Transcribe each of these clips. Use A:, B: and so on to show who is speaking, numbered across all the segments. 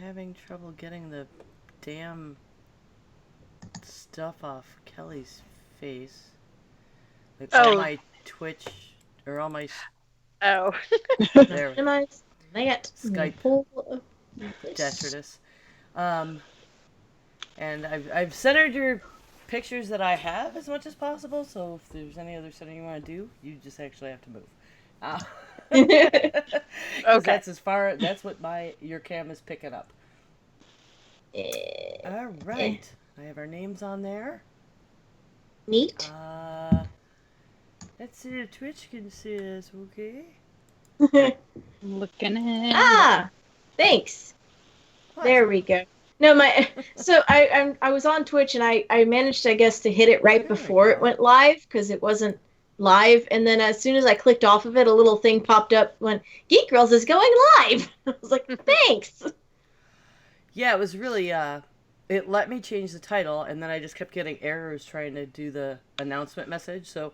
A: having trouble getting the damn stuff off Kelly's face. Like all my Twitch or all my
B: Oh.
A: there
C: Minimize that.
A: Skype
C: Pull this.
A: detritus. Um, and I've centered your pictures that I have as much as possible. So if there's any other setting you want to do, you just actually have to move. Because that's as far. That's what your cam is picking up. All right, I have our names on there.
C: Neat.
A: Let's see if Twitch can see us. Okay.
B: Looking at.
C: Thanks.
A: What?
C: There we go. No, so I was on Twitch and I managed, I guess, to hit it right before it went live because it wasn't live. And then as soon as I clicked off of it, a little thing popped up when Geek Girls is going live. I was like, thanks.
A: Yeah, it was really, it let me change the title, and then I just kept getting errors trying to do the announcement message. So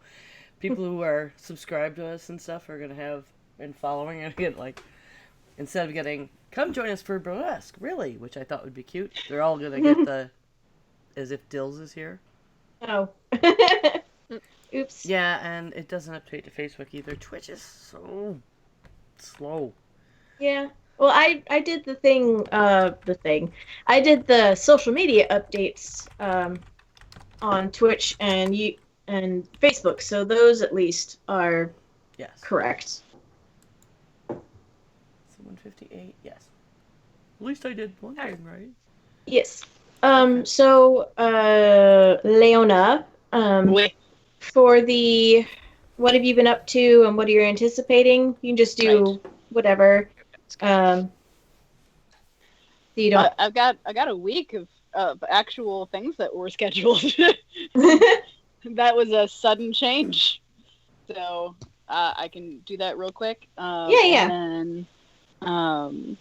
A: people who are subscribed to us and stuff are going to have, and following it, again, like, instead of getting, come join us for Burlesque, really, which I thought would be cute, they're all going to get the, as if Dills is here.
C: Oh. Oops.
A: Yeah, and it doesn't update to Facebook either. Twitch is so slow.
C: Yeah. Well, I did the thing. I did the social media updates on Twitch and Facebook, so those at least are correct.
A: 158, yes. At least I did one thing right.
C: Yes. So, Leona, for the what have you been up to and what are you anticipating? You can just do whatever. You don't.
B: I got a week of actual things that were scheduled. That was a sudden change, so I can do that real quick.
C: Yeah.
B: And then,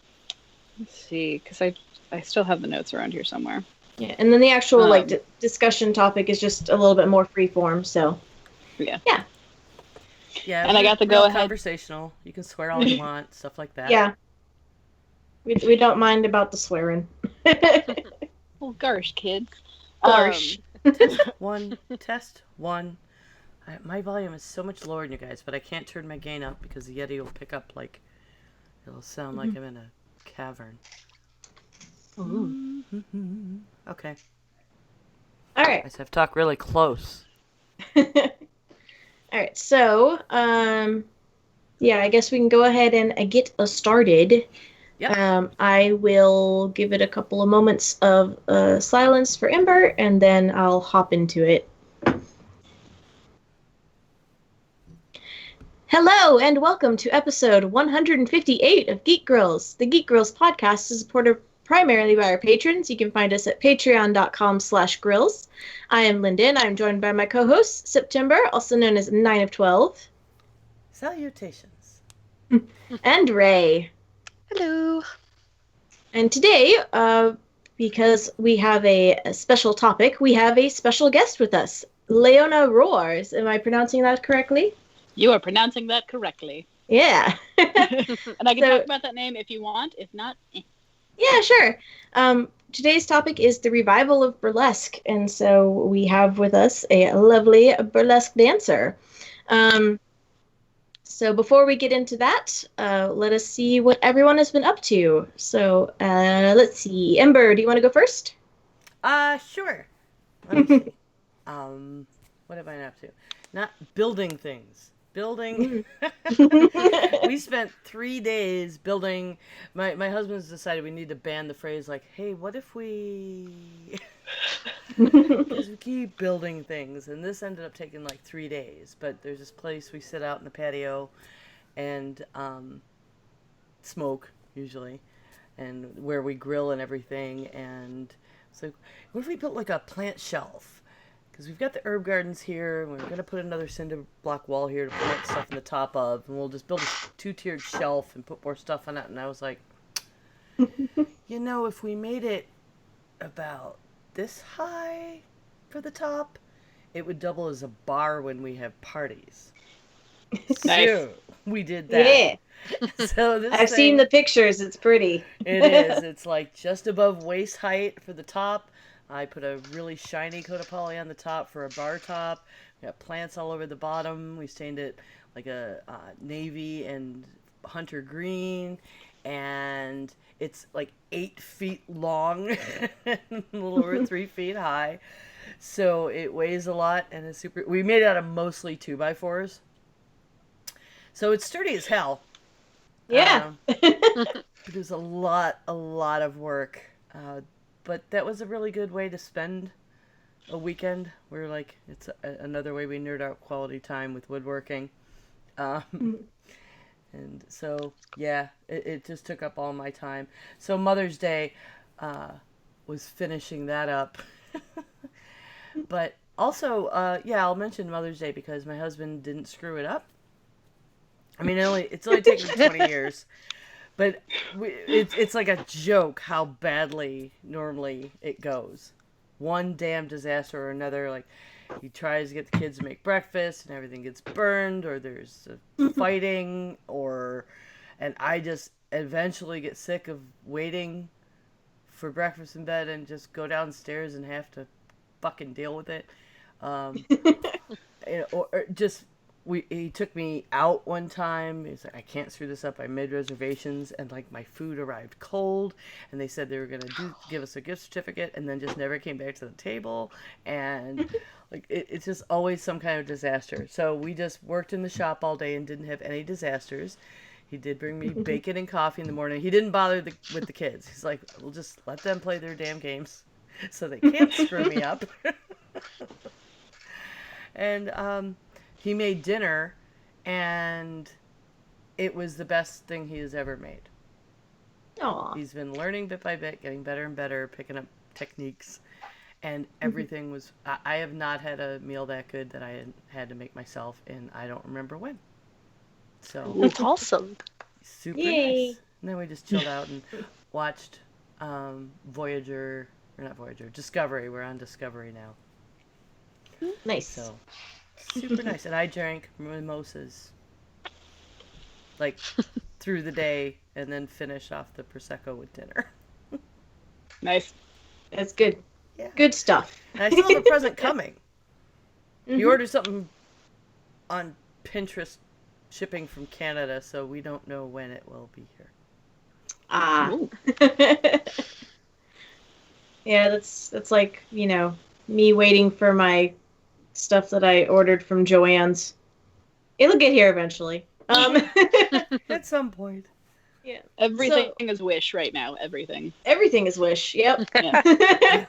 B: let's see, because I still have the notes around here somewhere.
C: Yeah, and then the actual discussion topic is just a little bit more freeform. So.
B: Yeah.
A: Yeah,
B: and I got to go ahead.
A: Conversational. You can swear all you want, stuff like that.
C: Yeah. We don't mind about the swearing.
B: Well, gosh, kids.
C: Gosh.
A: Test one. My volume is so much lower than you guys, but I can't turn my gain up because the Yeti will pick up it'll sound like I'm in a cavern.
C: Ooh.
A: Okay.
C: All right.
A: I just have to talk really close.
C: All right. So, I guess we can go ahead and get us started.
A: Yep.
C: I will give it a couple of moments of silence for Ember, and then I'll hop into it. Hello, and welcome to episode 158 of Geek Girls. The Geek Girls podcast is supported primarily by our patrons. You can find us at patreon.com/grills. I am Lyndon. I'm joined by my co-host, September, also known as 9 of 12.
A: Salutations.
C: And Ray.
B: Hello.
C: And today, because we have a special topic, we have a special guest with us, Leona Ror. Am I pronouncing that correctly?
B: You are pronouncing that correctly.
C: Yeah.
B: And I can talk about that name if you want. If not,
C: Yeah, sure. Today's topic is the revival of burlesque, and so we have with us a lovely burlesque dancer. So before we get into that, let us see what everyone has been up to. So let's see. Ember, do you want to go first?
A: Sure. Let me see. What have I been up to? Not building things. Building. We spent 3 days building. My husband's decided we need to ban the phrase like, hey, what if we... Because we keep building things. And this ended up taking 3 days. But there's this place we sit out in the patio and smoke, usually. And where we grill and everything. And it's like, what if we built a plant shelf? Because we've got the herb gardens here, and we're going to put another cinder block wall here to plant stuff in the top of, and we'll just build a 2-tiered shelf and put more stuff on it. And I was like, if we made it about this high for the top, it would double as a bar when we have parties.
B: Nice.
A: So, we did that.
C: Yeah.
A: So this
C: I've seen the pictures. It's pretty.
A: It is. It's like just above waist height for the top. I put a really shiny coat of poly on the top for a bar top. We got plants all over the bottom. We stained it like a navy and hunter green, and it's like 8 feet long, and a little over 3 feet high. So it weighs a lot, and it's super. We made it out of mostly 2x4s, so it's sturdy as hell.
C: Yeah.
A: It was a lot of work. But that was a really good way to spend a weekend. We're like, it's another way we nerd out quality time with woodworking. And so, yeah, it just took up all my time. So Mother's Day was finishing that up. But also, yeah, I'll mention Mother's Day because my husband didn't screw it up. I mean, it's only taken 20 years. But it's like a joke how badly normally it goes. One damn disaster or another. Like, he tries to get the kids to make breakfast and everything gets burned, or there's fighting, and I just eventually get sick of waiting for breakfast in bed and just go downstairs and have to fucking deal with it. Or just he took me out one time. He's like, I can't screw this up. I made reservations, and like my food arrived cold, and they said they were gonna give us a gift certificate, and then just never came back to the table, and like it's just always some kind of disaster. So we just worked in the shop all day and didn't have any disasters. He did bring me bacon and coffee in the morning. He didn't bother with the kids. He's like, we'll just let them play their damn games, so they can't screw me up. And he made dinner, and it was the best thing he has ever made.
C: Aw.
A: He's been learning bit by bit, getting better and better, picking up techniques, and everything was... I have not had a meal that good that I had to make myself, and I don't remember when. So
D: That's awesome.
A: super
C: Yay.
A: nice. And then we just chilled out and watched Discovery. We're on Discovery now.
C: Nice.
A: So... super nice. And I drank mimosas like through the day and then finish off the Prosecco with dinner.
B: Nice.
C: That's good.
A: Yeah.
C: Good stuff.
A: And I still have a present coming. He ordered something on Pinterest shipping from Canada, so we don't know when it will be here.
C: Ah. Yeah, that's like, me waiting for my stuff that I ordered from Joann's. It'll get here eventually.
A: At some point.
C: Yeah.
B: Everything is Wish right now. Everything.
C: Everything is Wish. Yep.
B: Yeah.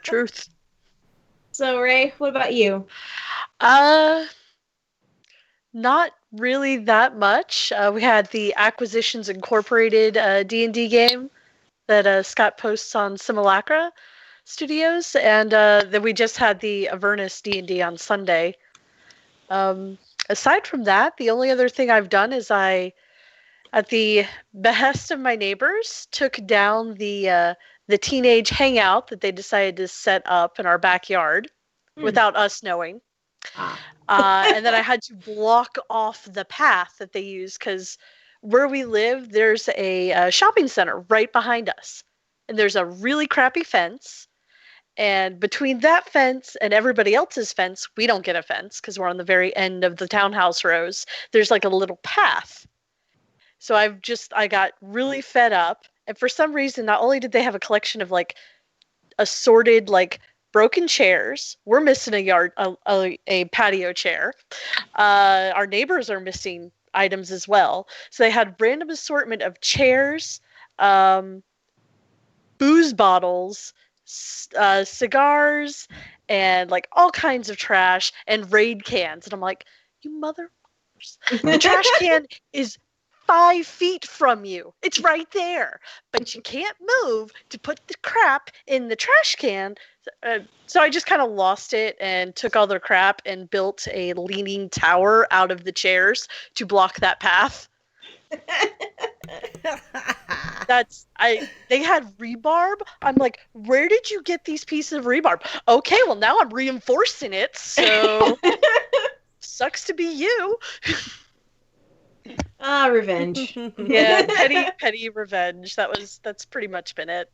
D: Truth.
C: So, Ray, what about you?
D: Not really that much. We had the Acquisitions Incorporated D&D game that Scott posts on Simulacra Studios, and then we just had the Avernus D&D on Sunday. Aside from that, the only other thing I've done is I, at the behest of my neighbors, took down the teenage hangout that they decided to set up in our backyard without us knowing. And then I had to block off the path that they use because where we live, there's a shopping center right behind us. And there's a really crappy fence. And between that fence and everybody else's fence, we don't get a fence because we're on the very end of the townhouse rows. There's like a little path. So I got really fed up. And for some reason, not only did they have a collection of like assorted like broken chairs, we're missing a patio chair. Our neighbors are missing items as well. So they had random assortment of chairs, booze bottles, cigars, and like all kinds of trash and Raid cans. And I'm like, you mother... The trash can is 5 feet from you. It's right there. But you can't move to put the crap in the trash can. So I just kind of lost it and took all their crap and built a leaning tower out of the chairs to block that path. They had rebarb. I'm like, where did you get these pieces of rebarb? Okay, well now I'm reinforcing it, so sucks to be you.
C: Ah, revenge.
D: Yeah, petty revenge. That's pretty much been it.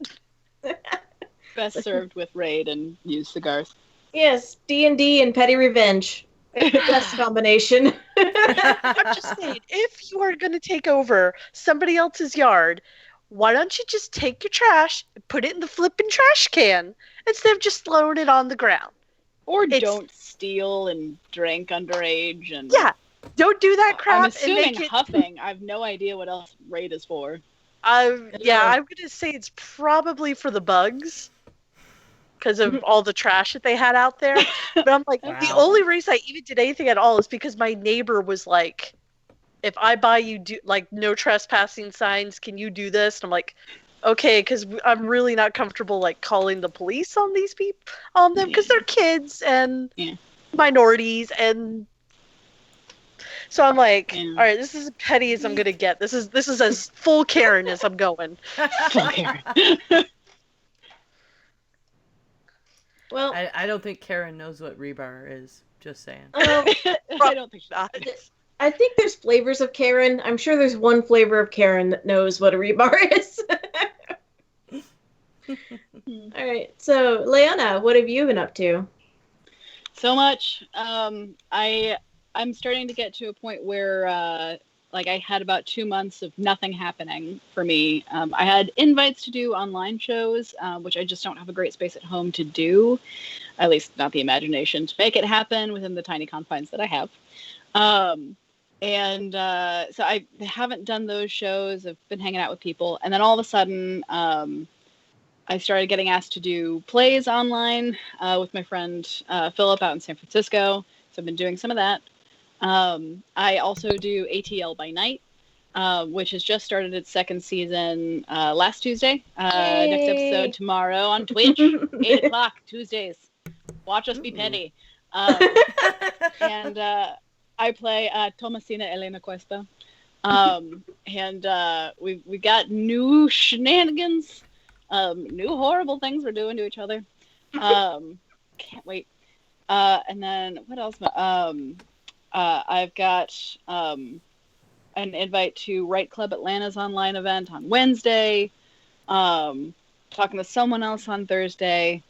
B: Best served with Raid and used cigars.
C: Yes, D&D and petty revenge. Best combination.
D: I'm just saying, if you are going to take over somebody else's yard, why don't you just take your trash and put it in the flipping trash can instead of just throwing it on the ground?
B: Or
D: It's-
B: don't steal and drink underage and
D: Yeah, don't do that crap
B: I'm
D: and
B: assuming
D: make it.
B: huffing. I have no idea what else Raid is for.
D: I'm gonna say it's probably for the bugs because of all the trash that they had out there. But I'm like,
A: Wow.
D: the only reason I even did anything at all is because my neighbor was like, "If I buy you no trespassing signs, can you do this?" And I'm like, "Okay," because I'm really not comfortable like calling the police on these people on them because they're kids and minorities and. So I'm like, all right, this is as petty as I'm gonna get. This is as full Karen as I'm going.
B: Full Karen.
C: Well,
A: I don't think Karen knows what rebar is. Just saying.
B: I don't think so.
C: I think there's flavors of Karen. I'm sure there's one flavor of Karen that knows what a rebar is. All right, so Leona, what have you been up to?
B: So much. I'm starting to get to a point where I had about 2 months of nothing happening for me. I had invites to do online shows, which I just don't have a great space at home to do, at least not the imagination to make it happen within the tiny confines that I have. So I haven't done those shows. I've been hanging out with people, and then all of a sudden, I started getting asked to do plays online with my friend Philip out in San Francisco. So I've been doing some of that. I also do ATL by Night, which has just started its second season last Tuesday. Next episode tomorrow on Twitch, 8 o'clock Tuesdays. Watch us be petty. And I play Tomasina Elena Cuesta. We got new shenanigans, new horrible things we're doing to each other. Can't wait. And then what else? I've got an invite to Right Club Atlanta's online event on Wednesday. Talking to someone else on Thursday.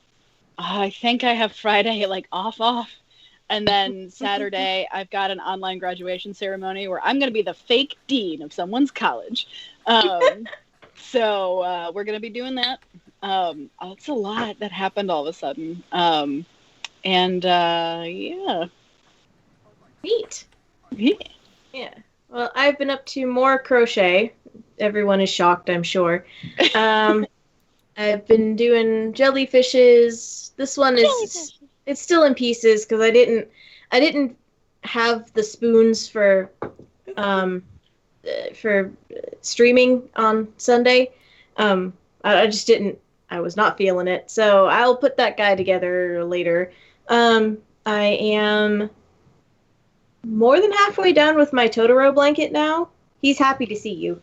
B: I think I have Friday off. And then Saturday, I've got an online graduation ceremony where I'm going to be the fake dean of someone's college. So we're going to be doing that. It's a lot that happened all of a sudden. Yeah.
C: Neat.
B: Yeah.
C: Yeah. Well, I've been up to more crochet. Everyone is shocked, I'm sure. I've been doing jellyfishes. This one is it's still in pieces because I didn't have the spoons for streaming on Sunday. I just didn't. I was not feeling it, so I'll put that guy together later. I am more than halfway done with my Totoro blanket now. He's happy to see you.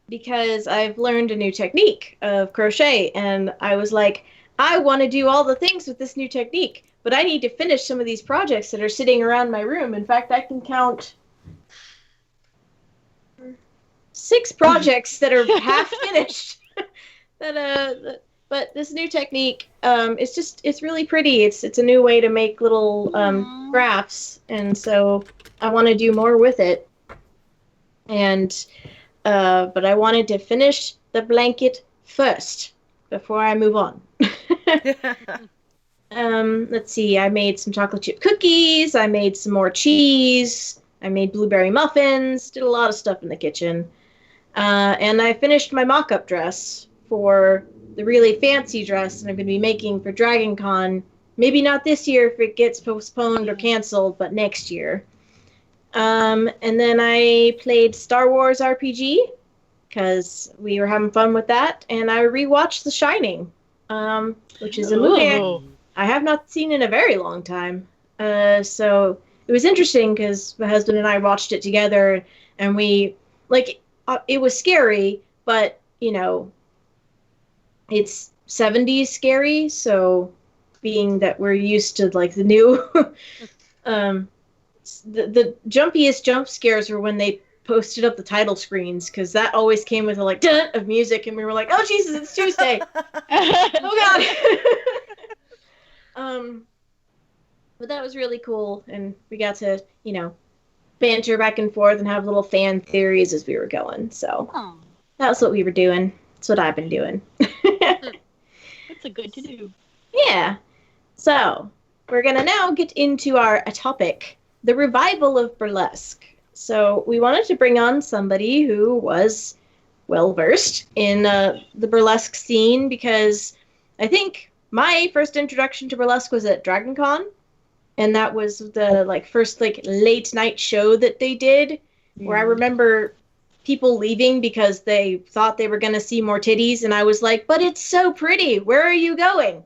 C: Because I've learned a new technique of crochet, and I was like, I want to do all the things with this new technique, but I need to finish some of these projects that are sitting around my room. In fact, I can count 6 projects that are half finished. But this new technique, it's really pretty. It's a new way to make little crafts, and so I want to do more with it. And but I wanted to finish the blanket first before I move on. Let's see. I made some chocolate chip cookies. I made some more cheese. I made blueberry muffins. Did a lot of stuff in the kitchen. And I finished my mock-up dress for the really fancy dress that I'm going to be making for Dragon Con. Maybe not this year if it gets postponed or canceled, but next year. And then I played Star Wars RPG because we were having fun with that, and I rewatched The Shining, which is a movie I have not seen in a very long time. So it was interesting because my husband and I watched it together, and we it was scary, but it's 70s scary, so being that we're used to like the new the jumpiest jump scares were when they posted up the title screens, because that always came with a like dun of music, and we were like, oh Jesus, it's Tuesday. Oh God. But that was really cool, and we got to, banter back and forth and have little fan theories as we were going. So that's what we were doing. That's what I've been doing.
B: That's a good to do.
C: Yeah. So we're gonna now get into our topic, the revival of burlesque. So we wanted to bring on somebody who was well versed in the burlesque scene, because I think my first introduction to burlesque was at Dragon Con, and that was the first late night show that they did, where I remember people leaving because they thought they were going to see more titties, and I was like, but it's so pretty, where are you going?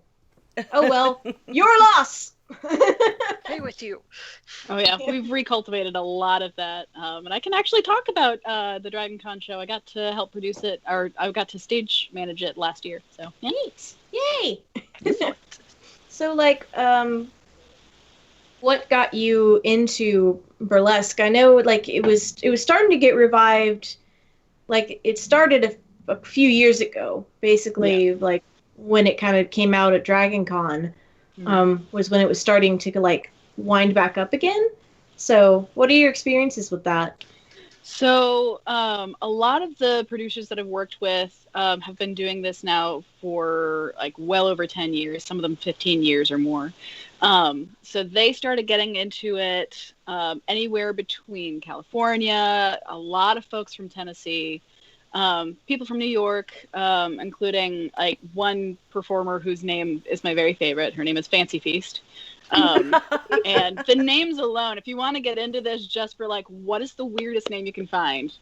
C: Oh well, your loss.
D: Hey with you.
B: Oh yeah, we've recultivated a lot of that, and I can actually talk about the Dragon Con show. I got to help produce it, or I got to stage manage it last year. So yeah.
C: Neat. Yay. So what got you into burlesque? I know it was starting to get revived. It started a few years ago, basically, when it kind of came out at Dragon Con, was when it was starting to wind back up again. So what are your experiences with that?
B: So a lot of the producers that I've worked with have been doing this now for well over 10 years, some of them 15 years or more. So they started getting into it anywhere between California, a lot of folks from Tennessee, people from New York, including one performer whose name is my very favorite. Her name is Fancy Feast. And the names alone, if you want to get into this just for what is the weirdest name you can find,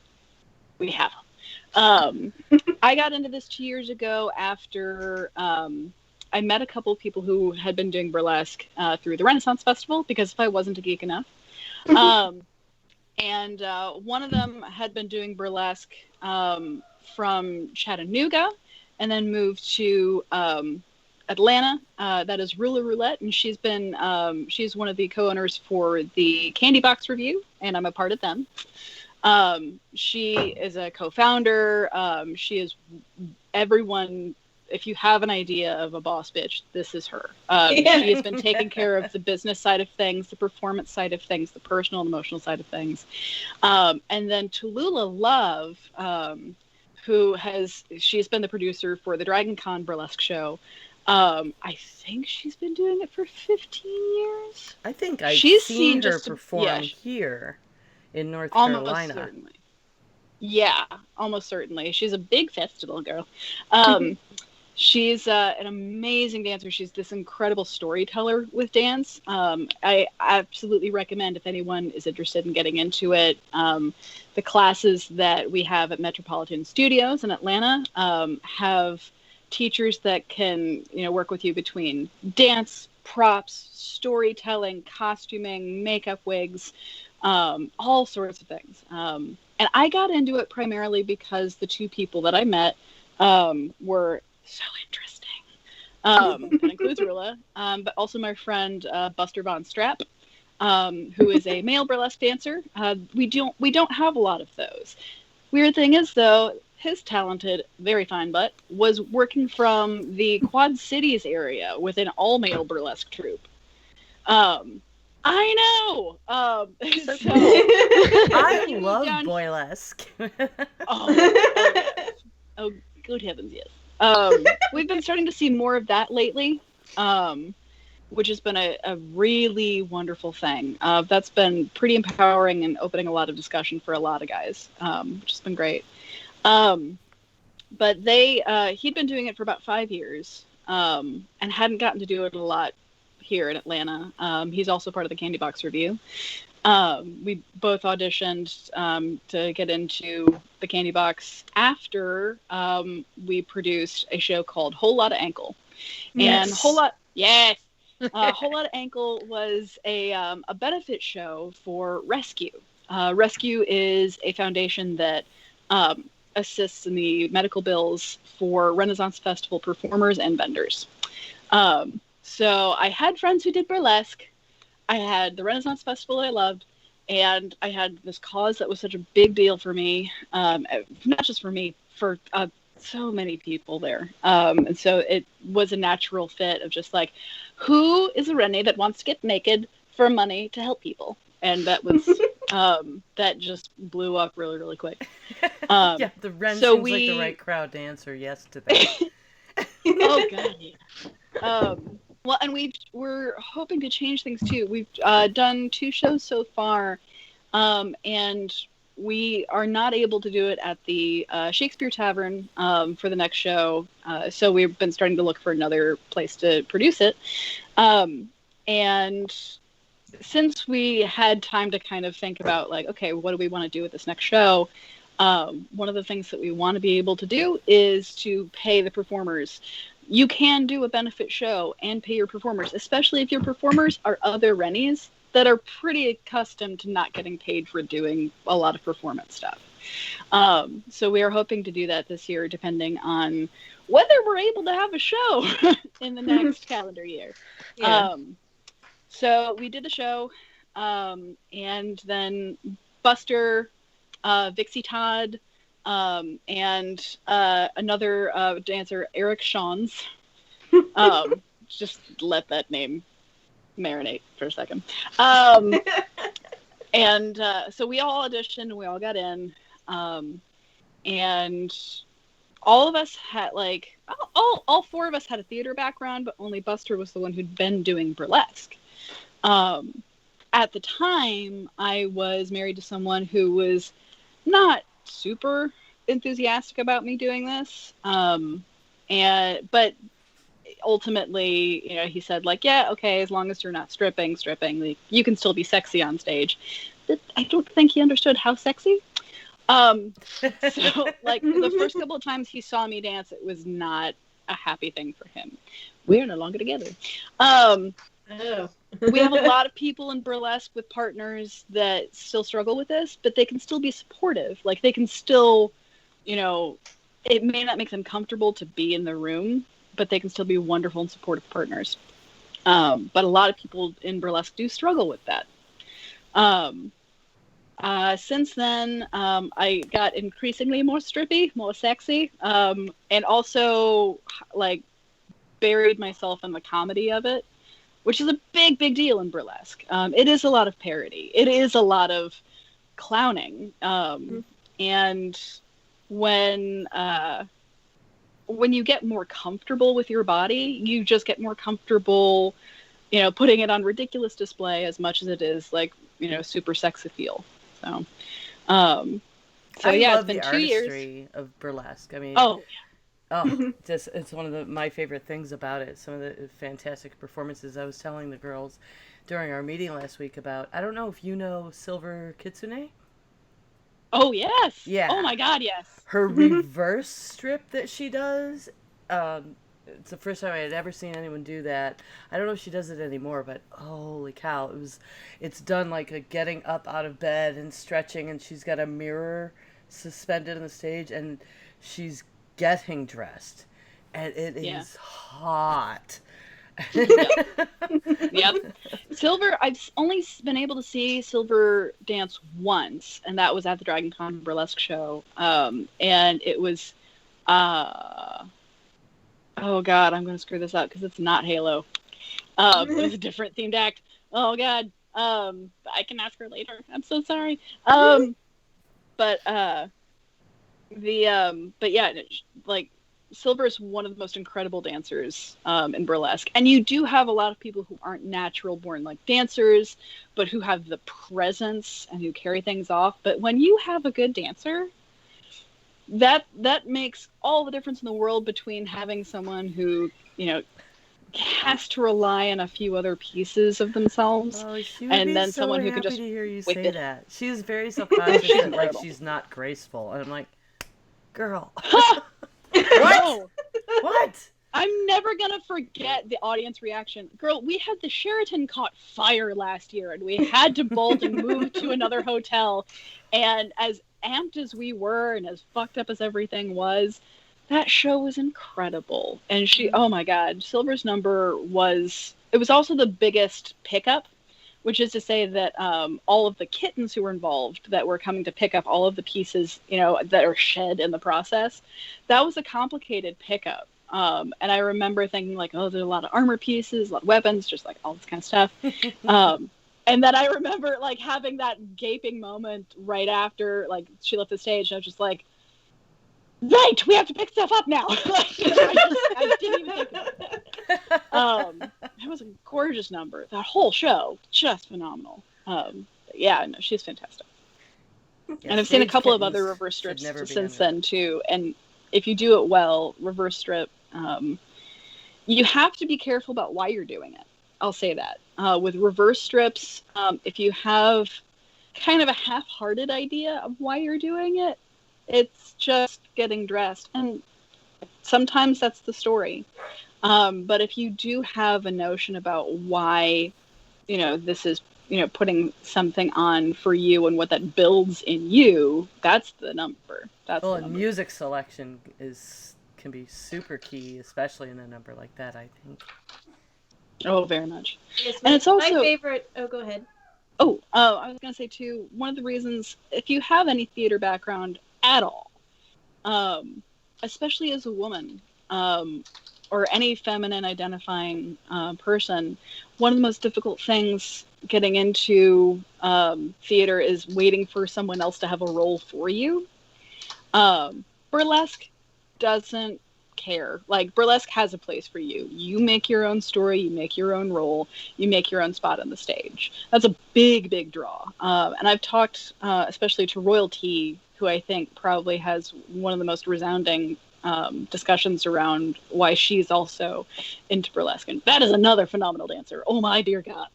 B: we have them. I got into this 2 years ago after I met a couple of people who had been doing burlesque through the Renaissance Festival, because if I wasn't a geek enough. And one of them had been doing burlesque from Chattanooga, and then moved to Atlanta. That is Rula Roulette, and she's one of the co-owners for the Candy Box Review, and I'm a part of them. She is a co-founder. She is everyone. If you have an idea of a boss bitch, this is her. She has been taking care of the business side of things, the performance side of things, the personal and emotional side of things. And then Tallulah Love, she's been the producer for the Dragon Con burlesque show. I think she's been doing it for 15 years.
A: I think I've seen her perform here in North Carolina.
B: Almost certainly. Yeah, almost certainly. She's a big festival girl. She's an amazing dancer. She's this incredible storyteller with dance. I absolutely recommend, if anyone is interested in getting into it, the classes that we have at Metropolitan Studios in Atlanta have teachers that can work with you between dance, props, storytelling, costuming, makeup, wigs, all sorts of things. And I got into it primarily because the two people that I met were so interesting. That includes Rula, but also my friend Buster Von Strapp, who is a male burlesque dancer. We don't have a lot of those. Weird thing is, though, his talented, very fine butt was working from the Quad Cities area with an all-male burlesque troupe. I know. So
A: I love burlesque.
B: Oh, good heavens, yes. We've been starting to see more of that lately, which has been a really wonderful thing. That's been pretty empowering and opening a lot of discussion for a lot of guys, which has been great. But he'd been doing it for about 5 years, and hadn't gotten to do it a lot here in Atlanta. He's also part of the Candy Box Review. We both auditioned to get into the Candy Box after we produced a show called Whole Lotta Ankle. And Whole Lot of Ankle was a benefit show for Rescue. Rescue is a foundation that assists in the medical bills for Renaissance Festival performers and vendors. So I had friends who did burlesque. I had the Renaissance Festival that I loved, and I had this cause that was such a big deal for me. Not just for me, for so many people there. And so it was a natural fit of just like, who is a Rennie that wants to get naked for money to help people? And that was that just blew up really, really quick.
A: Yeah, the Ren
B: so
A: seems like the right crowd to answer yes to that.
B: Oh god, yeah. Well, and we're hoping to change things too. We've done 2 shows so far, and we are not able to do it at the Shakespeare Tavern for the next show. So we've been starting to look for another place to produce it. And since we had time to kind of think about like, okay, what do we want to do with this next show? One of the things that we want to be able to do is to pay the performers. You can do a benefit show and pay your performers, especially if your performers are other Rennies that are pretty accustomed to not getting paid for doing a lot of performance stuff. So we are hoping to do that this year, depending on whether we're able to have a show in the next calendar year.
C: Yeah.
B: So we did the show, and then Buster, Vixie Todd, and another dancer, Eric Shawns. Just let that name marinate for a second. And so we all auditioned and we all got in. And all of us had like, all 4 of us had a theater background, but only Buster was the one who'd been doing burlesque. At the time, I was married to someone who was not super enthusiastic about me doing this. But ultimately, you know, he said like, yeah, okay, as long as you're not stripping, like, you can still be sexy on stage. But I don't think he understood how sexy. So like the first couple of times he saw me dance, it was not a happy thing for him. We're no longer together. We have a lot of people in burlesque with partners that still struggle with this, but they can still be supportive. Like they can still, you know, it may not make them comfortable to be in the room, but they can still be wonderful and supportive partners. But a lot of people in burlesque do struggle with that. Since then, I got increasingly more strippy, more sexy, and also like buried myself in the comedy of it, which is a big, big deal in burlesque. It is a lot of parody. It is a lot of clowning. And when you get more comfortable with your body, you just get more comfortable, you know, putting it on ridiculous display as much as it is like, you know, super sex appeal. So,
A: I
B: yeah,
A: love
B: it's been
A: the
B: 2 years.
A: artistry of burlesque. I mean, just it's one of my favorite things about it. Some of the fantastic performances. I was telling the girls during our meeting last week about, I don't know if you know Silver Kitsune?
B: Oh, yes.
A: Yeah.
B: Oh, my God, yes.
A: Her reverse strip that she does, it's the first time I had ever seen anyone do that. I don't know if she does it anymore, but holy cow, it's done like a getting up out of bed and stretching, and she's got a mirror suspended on the stage, and she's getting dressed, and it is hot.
B: Yep. Silver, I've only been able to see Silver dance once, and that was at the Dragon Con Burlesque show. And it was, oh God, I'm going to screw this up because it's not Halo. It was a different themed act. Oh God. I can ask her later. I'm so sorry. But yeah, like, Silver is one of the most incredible dancers in burlesque. And you do have a lot of people who aren't natural born like dancers, but who have the presence and who carry things off. But when you have a good dancer, that makes all the difference in the world between having someone who, you know, has to rely on a few other pieces of themselves,
A: and then
B: someone who can just
A: to hear you say that. She's very self-conscious that like she's not graceful, and I'm like, girl. What? What?
B: I'm never gonna forget the audience reaction. Girl, we had the Sheraton caught fire last year, and we had to bolt and move to another hotel. And as amped as we were, and as fucked up as everything was, That show was incredible. And oh my God, Silver's number it was also the biggest pickup, which is to say that all of the kittens who were involved that were coming to pick up all of the pieces, that are shed in the process, that was a complicated pickup. And I remember thinking like, oh, there's a lot of armor pieces, a lot of weapons, just like all this kind of stuff. And then I remember like having that gaping moment right after like she left the stage. And I was just like, right, we have to pick stuff up now. I didn't even think about that. It was a gorgeous number. That whole show, just phenomenal. Yeah, no, she's fantastic.
A: Yeah,
B: and I've seen a couple of other reverse strips since then too. And if you do it well, reverse strip, you have to be careful about why you're doing it. I'll say that. With reverse strips, if you have kind of a half-hearted idea of why you're doing it, it's just getting dressed. And sometimes that's the story. But if you do have a notion about why, this is, putting something on for you and what that builds in you, that's the number.
A: And music selection can be super key, especially in a number like that, I think.
B: Oh, very much.
C: Yes,
B: and it's also
C: my favorite. Oh, go ahead.
B: Oh, I was going to say too, one of the reasons, if you have any theater background at all, especially as a woman, or any feminine identifying person, one of the most difficult things getting into theater is waiting for someone else to have a role for you. Burlesque doesn't care. Like, burlesque has a place for you. You make your own story, you make your own role, you make your own spot on the stage. That's a big, big draw. And I've talked, especially to Royalty, who I think probably has one of the most resounding discussions around why she's also into burlesque. And that is another phenomenal dancer. Oh my dear God.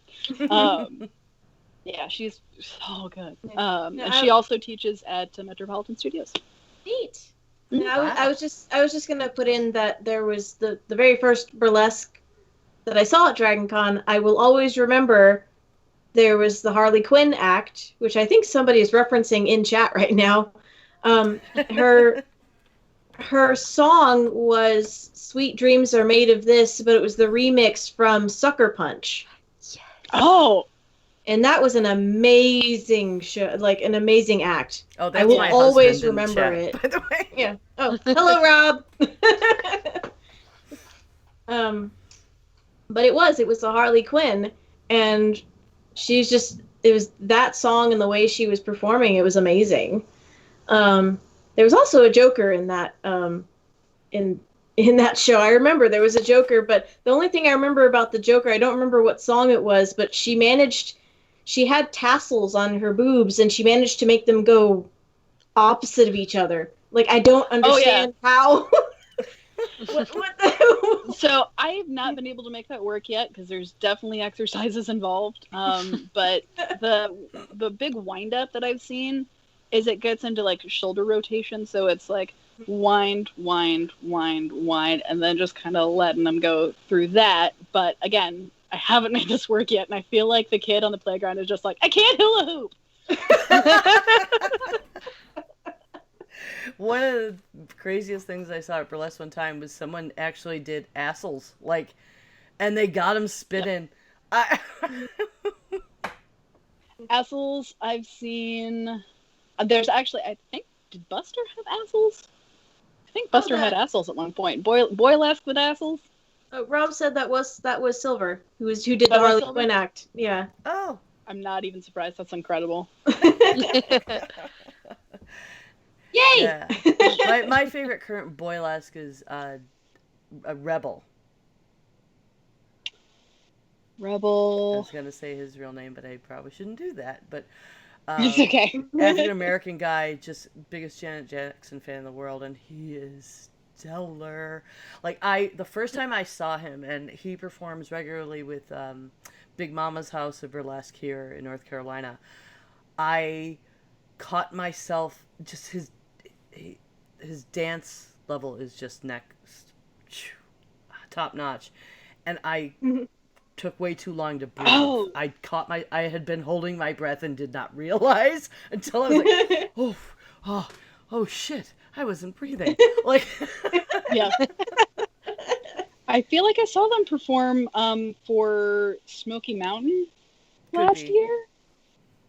B: Yeah, she's so good. And she also teaches at Metropolitan Studios.
C: Neat. I was just gonna put in that there was the very first burlesque that I saw at Dragon Con. I will always remember there was the Harley Quinn act, which I think somebody is referencing in chat right now. Her song was "Sweet Dreams Are Made of This," but it was the remix from Sucker Punch.
B: Yes. Oh.
C: And that was an amazing show, like an amazing act.
A: Oh, that's
C: I will
A: my
C: always
A: husband in
C: remember
A: chat,
C: it.
A: by the way.
C: Yeah. Oh, hello, Rob. But it was a Harley Quinn, and it was that song and the way she was performing. It was amazing. There was also a Joker in that in that show. I remember there was a Joker, but the only thing I remember about the Joker, I don't remember what song it was, but she had tassels on her boobs, and she managed to make them go opposite of each other. Like, I don't understand how. what the
B: So I have not been able to make that work yet, because there's definitely exercises involved. But the big wind up that I've seen is it gets into like shoulder rotation, so it's like wind, and then just kind of letting them go through that. But again, I haven't made this work yet, and I feel like the kid on the playground is just like, I can't hula hoop.
A: One of the craziest things I saw at Burlesque one time was someone actually did assholes, and they got him spinning.
B: Assholes, I've seen. There's actually, I think, did Buster have assholes? I think Buster had assholes at one point. Boylesque with assholes.
C: Oh, Rob said that was Silver, who did the Harley Quinn act. Yeah.
A: Oh,
B: I'm not even surprised. That's incredible.
C: Yay!
A: Yeah. my favorite current Boylesque is a Rebel. I was gonna say his real name, but I probably shouldn't do that. But
B: it's okay.
A: African American guy, just biggest Janet Jackson fan in the world, and he is stellar. The first time I saw him, and he performs regularly with Big Mama's House of Burlesque here in North Carolina. I caught myself, just his dance level is just top notch, and I took way too long to breathe.
B: Oh.
A: I had been holding my breath and did not realize until I was like, oh shit, I wasn't breathing. Like,
B: Yeah. I feel like I saw them perform for Smoky Mountain
A: Could
B: last
A: be.
B: year.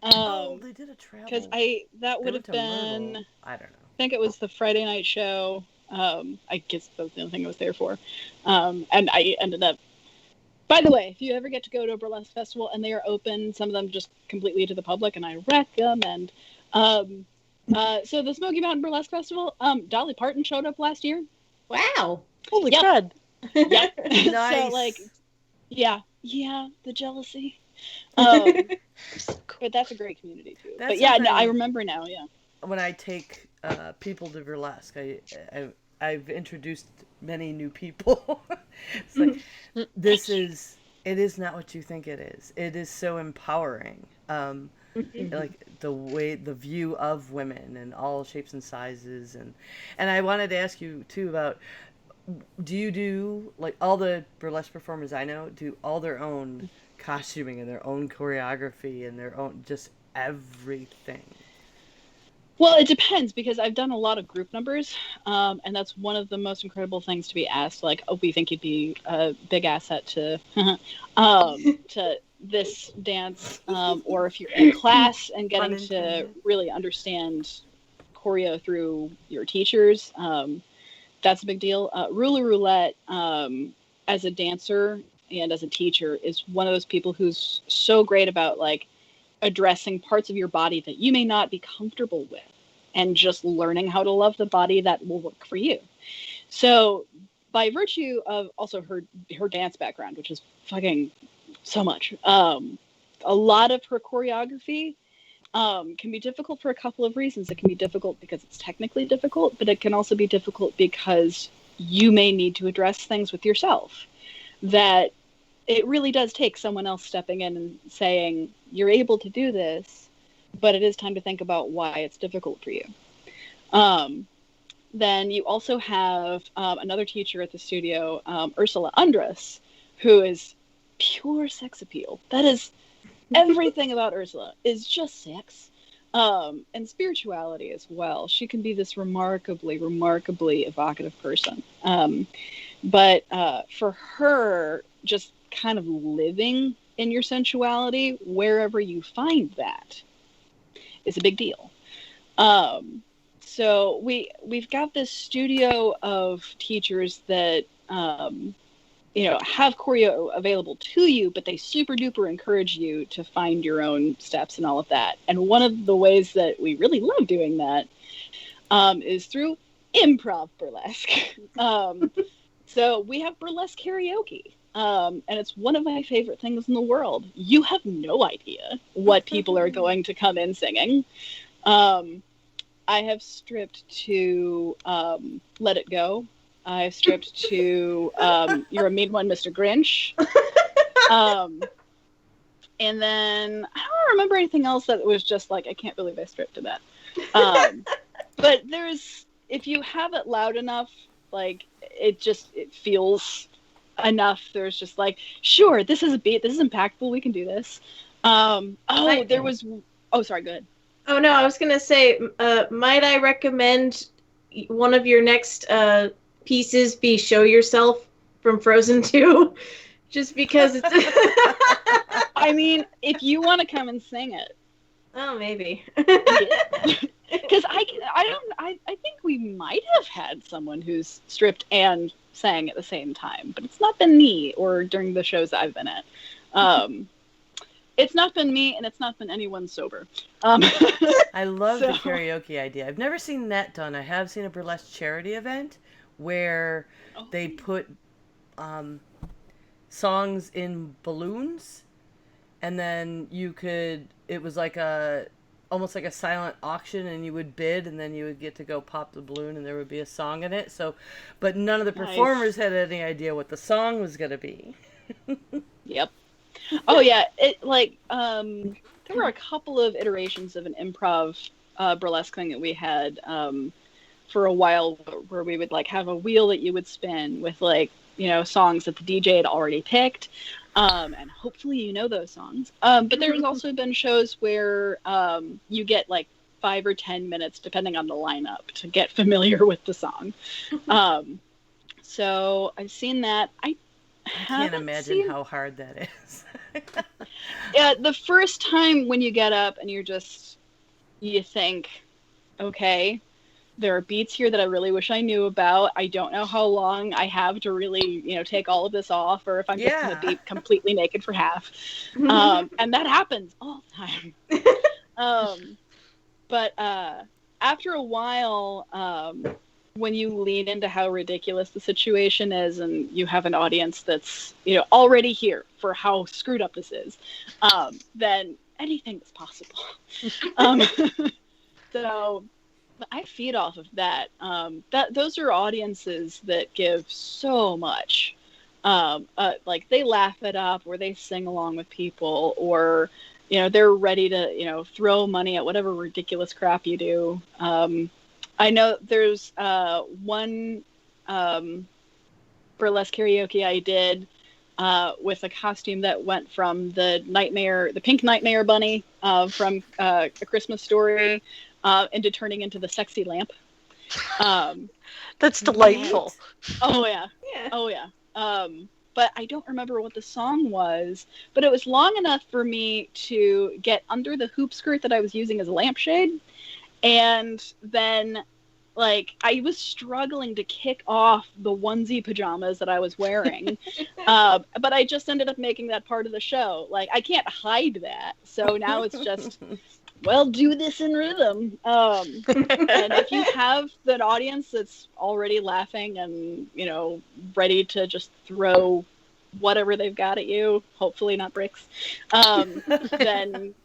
A: Oh, they did a travel.
B: Because that
A: They
B: would
A: went
B: have
A: to
B: been,
A: Myrtle. I don't know.
B: I think it was the Friday night show. I guess that was the only thing I was there for. And I ended up. By the way, if you ever get to go to a burlesque festival and they are open, some of them just completely to the public, and I recommend. So the Smoky Mountain Burlesque Festival, Dolly Parton showed up last year.
C: Wow.
D: Holy
B: Yep.
D: crud.
B: Yep.
A: Nice.
B: So like, yeah, the jealousy. But that's a great community too.
A: That's
B: but yeah, no, I
A: something-
B: remember now. Yeah.
A: When I take people to burlesque, I've introduced many new people. It's like it is not what you think it is. It is so empowering. Like the view of women and all shapes and sizes, and I wanted to ask you too about, do you do, like, all the burlesque performers I know do all their own costuming and their own choreography and their own just everything?
B: Well, it depends because I've done a lot of group numbers, and that's one of the most incredible things to be asked. Like, oh, we think you'd be a big asset to to this dance, or if you're in a class and getting to
A: Unintended.
B: really understand choreo through your teachers. That's a big deal. Ruler Roulette, as a dancer and as a teacher, is one of those people who's so great about like addressing parts of your body that you may not be comfortable with and just learning how to love the body that will work for you. So by virtue of also her dance background, which is fucking so much, a lot of her choreography can be difficult for a couple of reasons. It can be difficult because it's technically difficult, but it can also be difficult because you may need to address things with yourself that it really does take someone else stepping in and saying, you're able to do this, but it is time to think about why it's difficult for you. Then you also have another teacher at the studio, Ursula Undress, who is pure sex appeal. That is everything about Ursula is just sex. And spirituality as well. She can be this remarkably, remarkably evocative person. But for her, just kind of living in your sensuality wherever you find that is a big deal. So we've got this studio of teachers that have choreo available to you, but they super duper encourage you to find your own steps and all of that. And one of the ways that we really love doing that is through improv burlesque. So we have burlesque karaoke. And it's one of my favorite things in the world. You have no idea what people are going to come in singing. I have stripped to Let It Go. I've stripped to You're a Mean One, Mr. Grinch. And then I don't remember anything else that was just like, I can't believe I stripped to that. But if you have it loud enough, like it feels enough. There's just like, sure, this is a beat, this is impactful, we can do this. Sorry, go ahead.
C: Oh no, I was gonna say, might I recommend one of your next pieces be Show Yourself from Frozen 2? Just because it's
B: I mean, if you want to come and sing it.
C: Oh, maybe.
B: Because I think we might have had someone who's stripped and sang at the same time, but it's not been me or during the shows I've been at. It's not been me, and it's not been anyone sober.
A: I love the karaoke idea. I've never seen that done. I have seen a burlesque charity event where they put songs in balloons, and then it was like almost like a silent auction, and you would bid, and then you would get to go pop the balloon, and there would be a song in it. So, but none of the performers had any idea what the song was going to be.
B: Yep. Oh yeah, there were a couple of iterations of an improv burlesque thing that we had for a while, where we would like have a wheel that you would spin with songs that the DJ had already picked, and hopefully you know those songs. But there's also been shows where you get like 5 or 10 minutes, depending on the lineup, to get familiar with the song. So I've seen that. I
A: can't imagine how hard that is.
B: Yeah, the first time when you get up and you think, okay, there are beats here that I really wish I knew about. I don't know how long I have to really, take all of this off, or if I'm just going to be completely naked for half. And that happens all the time. But after a while, when you lean into how ridiculous the situation is, and you have an audience that's already here for how screwed up this is, then anything is possible. So I feed off of that. Those are audiences that give so much. Like they laugh it up, or they sing along with people, or they're ready to throw money at whatever ridiculous crap you do. I know there's one burlesque karaoke I did with a costume that went from the pink nightmare bunny from A Christmas Story into turning into the sexy lamp.
D: That's delightful.
B: Oh yeah. Oh yeah. But I don't remember what the song was, but it was long enough for me to get under the hoop skirt that I was using as a lampshade. And then, I was struggling to kick off the onesie pajamas that I was wearing. But I just ended up making that part of the show. I can't hide that. So now it's just, well, do this in rhythm. And if you have an audience that's already laughing and, ready to just throw whatever they've got at you, hopefully not bricks, then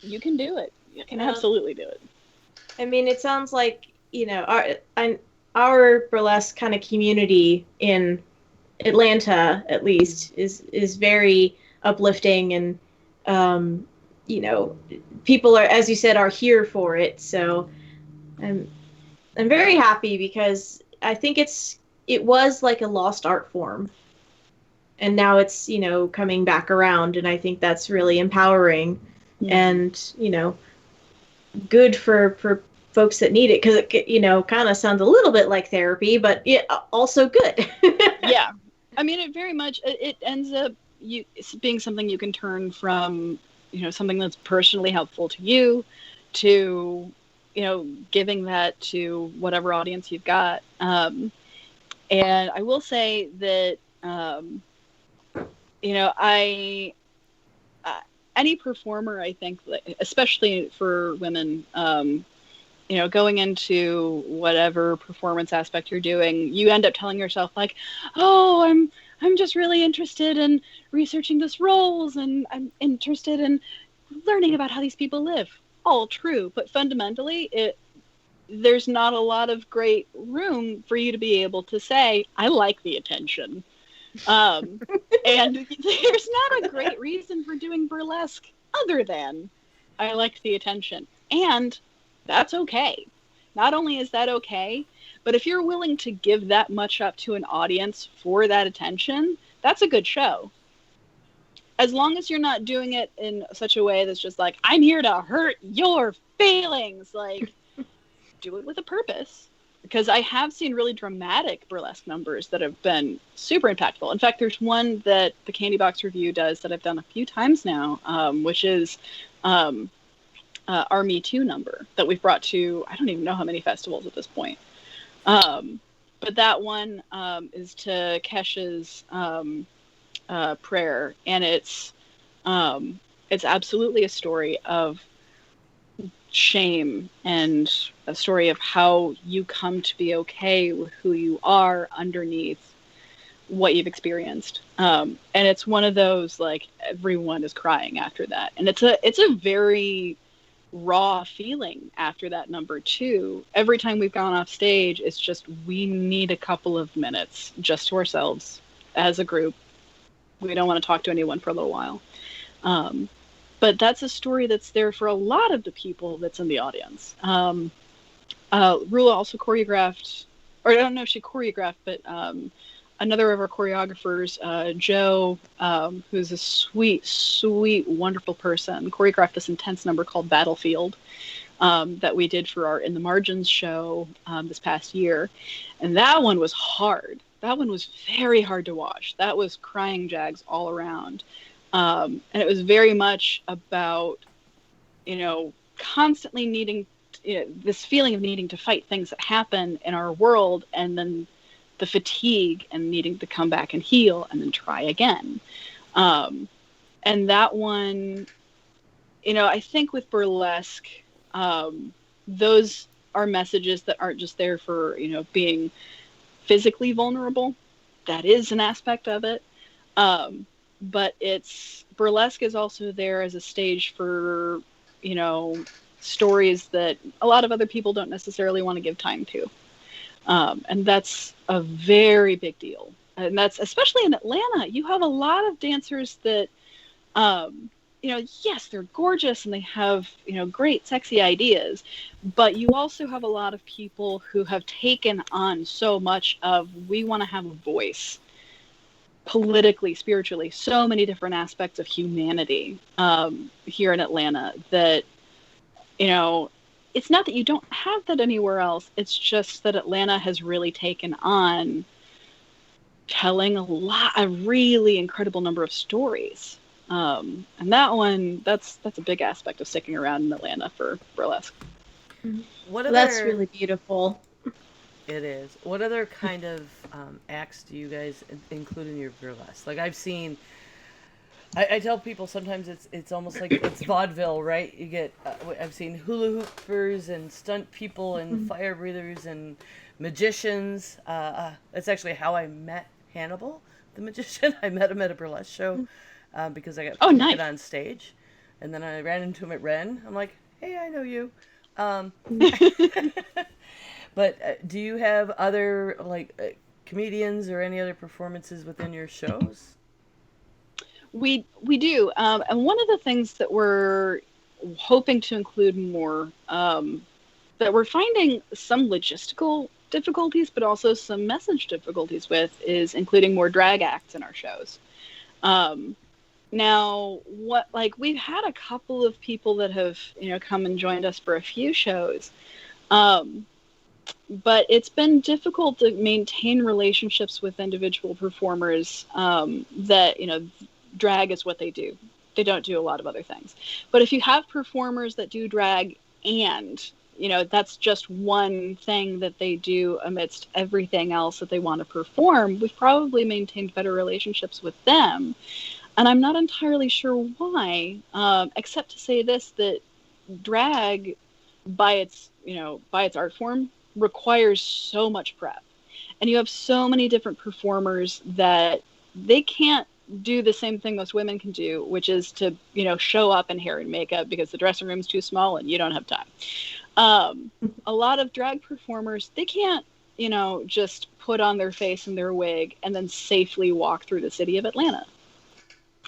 B: you can do it. You can absolutely do it.
C: I mean, it sounds like, our burlesque kind of community in Atlanta, at least, is very uplifting, and, people are, as you said, are here for it. So I'm very happy, because I think it was like a lost art form, and now it's, coming back around, and I think that's really empowering. And, good for folks that need it, because it, kind of sounds a little bit like therapy, but also good.
B: Yeah. I mean, it very much, it ends up being something you can turn from, something that's personally helpful to you to, giving that to whatever audience you've got. And I will say that, any performer, I think, especially for women, going into whatever performance aspect you're doing, you end up telling yourself oh, I'm just really interested in researching this roles, and I'm interested in learning about how these people live. All true, but fundamentally, there's not a lot of great room for you to be able to say, I like the attention. And there's not a great reason for doing burlesque other than I like the attention. And that's okay. Not only is that okay, but if you're willing to give that much up to an audience for that attention, that's a good show. As long as you're not doing it in such a way that's just I'm here to hurt your feelings. Do it with a purpose. Because I have seen really dramatic burlesque numbers that have been super impactful. In fact, there's one that the Candy Box Review does that I've done a few times now, which is our Me Too number that we've brought to, I don't even know how many festivals at this point. But that one is to Kesha's Prayer, and it's absolutely a story of shame, and a story of how you come to be okay with who you are underneath what you've experienced. And it's one of those, everyone is crying after that. And it's a very raw feeling after that number too. Every time we've gone off stage, it's just, we need a couple of minutes just to ourselves as a group. We don't want to talk to anyone for a little while. But that's a story that's there for a lot of the people that's in the audience. Rula also choreographed, or I don't know if she choreographed, but another of our choreographers, Joe, who's a sweet, sweet, wonderful person, choreographed this intense number called Battlefield that we did for our In the Margins show this past year. And that one was hard. That one was very hard to watch. That was crying jags all around. And it was very much about, constantly needing, this feeling of needing to fight things that happen in our world, and then the fatigue and needing to come back and heal and then try again. And that one, I think with burlesque, those are messages that aren't just there for, being physically vulnerable. That is an aspect of it. But burlesque is also there as a stage for, stories that a lot of other people don't necessarily want to give time to. And that's a very big deal. And that's especially in Atlanta. You have a lot of dancers that, yes, they're gorgeous and they have, great, sexy ideas. But you also have a lot of people who have taken on so much of, we want to have a voice politically, spiritually, so many different aspects of humanity here in Atlanta that, it's not that you don't have that anywhere else. It's just that Atlanta has really taken on telling a really incredible number of stories. And that one, that's a big aspect of sticking around in Atlanta for burlesque.
C: That's really beautiful.
A: It is. What other kind of acts do you guys include in your burlesque? Like I've seen, I tell people sometimes it's almost like it's vaudeville, right? You get I've seen hula hoopers and stunt people and fire breathers and magicians. That's actually how I met Hannibal, the magician. I met him at a burlesque show because I got picked on stage, and then I ran into him at Ren. I'm like, hey, I know you. But do you have other comedians or any other performances within your shows?
B: We do, and one of the things that we're hoping to include more, that we're finding some logistical difficulties, but also some message difficulties with, is including more drag acts in our shows. Now, we've had a couple of people that have, come and joined us for a few shows, but it's been difficult to maintain relationships with individual performers that, drag is what they do. They don't do a lot of other things. But if you have performers that do drag and, that's just one thing that they do amidst everything else that they want to perform, we've probably maintained better relationships with them. And I'm not entirely sure why, except to say this, that drag by its art form requires so much prep. And you have so many different performers that they can't do the same thing most women can do, which is to, show up in hair and makeup because the dressing room's too small and you don't have time. A lot of drag performers, they can't, just put on their face and their wig and then safely walk through the city of Atlanta.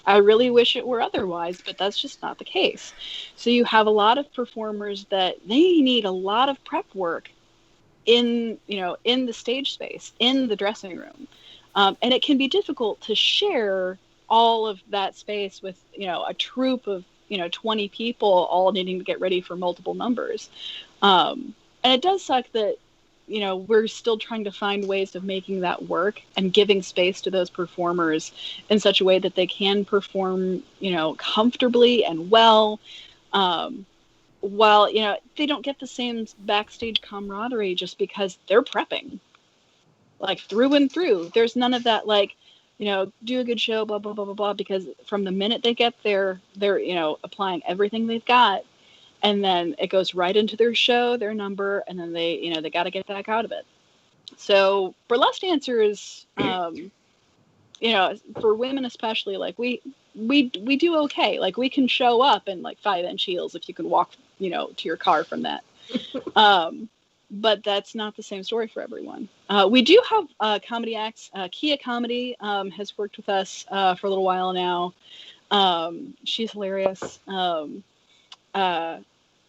B: I really wish it were otherwise, but that's just not the case. So you have a lot of performers that they need a lot of prep work in the stage space, in the dressing room. And it can be difficult to share all of that space with, a troupe of, 20 people all needing to get ready for multiple numbers. And it does suck that, we're still trying to find ways of making that work and giving space to those performers in such a way that they can perform, comfortably and well, while, they don't get the same backstage camaraderie just because they're prepping. Through and through. There's none of that, do a good show, blah, blah, blah, blah, blah, because from the minute they get there, they're, applying everything they've got. And then it goes right into their show, their number, and then they, they got to get back out of it. So burlesque dancers, for women especially, we do okay. We can show up in 5-inch heels if you can walk, to your car from that. But that's not the same story for everyone. We do have comedy acts. Kia Comedy has worked with us for a little while now. She's hilarious.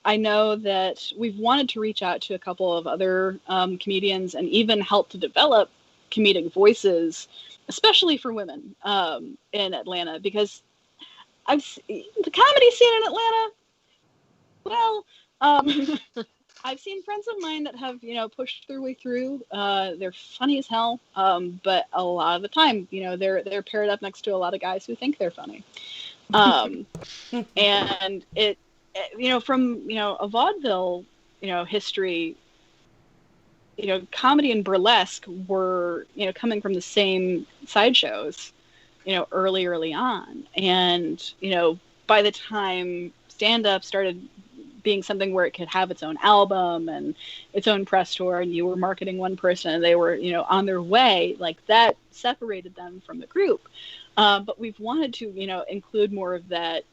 B: I know that we've wanted to reach out to a couple of other comedians and even help to develop comedic voices, especially for women in Atlanta, because the comedy scene in Atlanta, well, I've seen friends of mine that have, pushed their way through. They're funny as hell, but a lot of the time, they're paired up next to a lot of guys who think they're funny. And it, from, a vaudeville, history, comedy and burlesque were, coming from the same sideshows, early on. And, by the time stand-up started being something where it could have its own album and its own press tour, and you were marketing one person and they were, on their way, like that separated them from the group. But we've wanted to, include more of that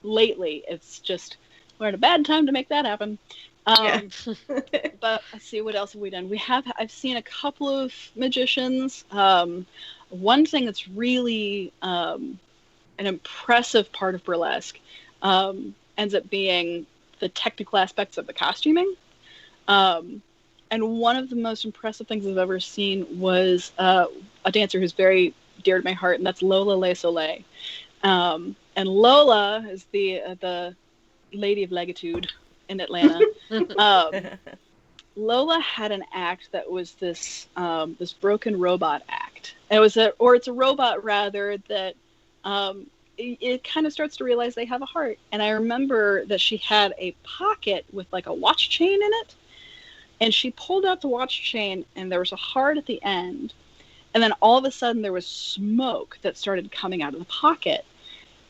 B: lately. It's just, we're at a bad time to make that happen. But let's see, what else have we done? I've seen a couple of magicians. One thing that's really an impressive part of burlesque ends up being the technical aspects of the costuming. And one of the most impressive things I've ever seen was a dancer who's very dear to my heart, and that's Lola Le Soleil. And Lola is the Lady of Legitude in Atlanta. Lola had an act that was this broken robot act. And it's a robot rather that it kind of starts to realize they have a heart. And I remember that she had a pocket with like a watch chain in it, and she pulled out the watch chain, and there was a heart at the end. And then all of a sudden there was smoke that started coming out of the pocket.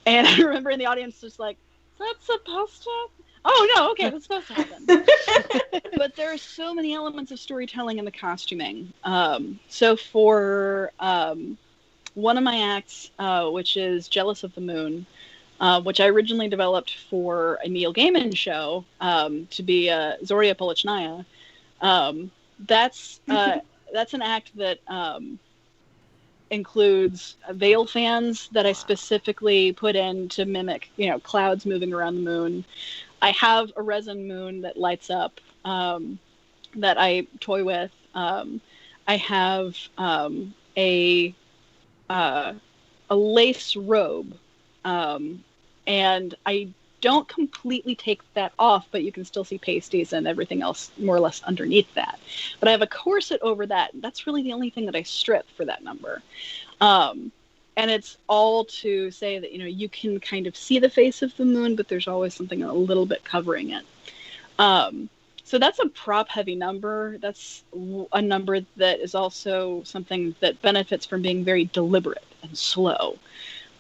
B: And I remember in the audience just like, is that supposed to? Oh, no, okay, that's supposed to happen. But there are so many elements of storytelling in the costuming. So for one of my acts, which is Jealous of the Moon, which I originally developed for a Neil Gaiman show to be Zoria Polichnaya, that's an act that includes veil fans that I specifically put in to mimic, clouds moving around the moon. I have a resin moon that lights up that I toy with. I have a lace robe, and I don't completely take that off, but you can still see pasties and everything else more or less underneath that. But I have a corset over that. That's really the only thing that I strip for that number. And it's all to say that, you can kind of see the face of the moon, but there's always something a little bit covering it. So that's a prop heavy number. That's a number that is also something that benefits from being very deliberate and slow.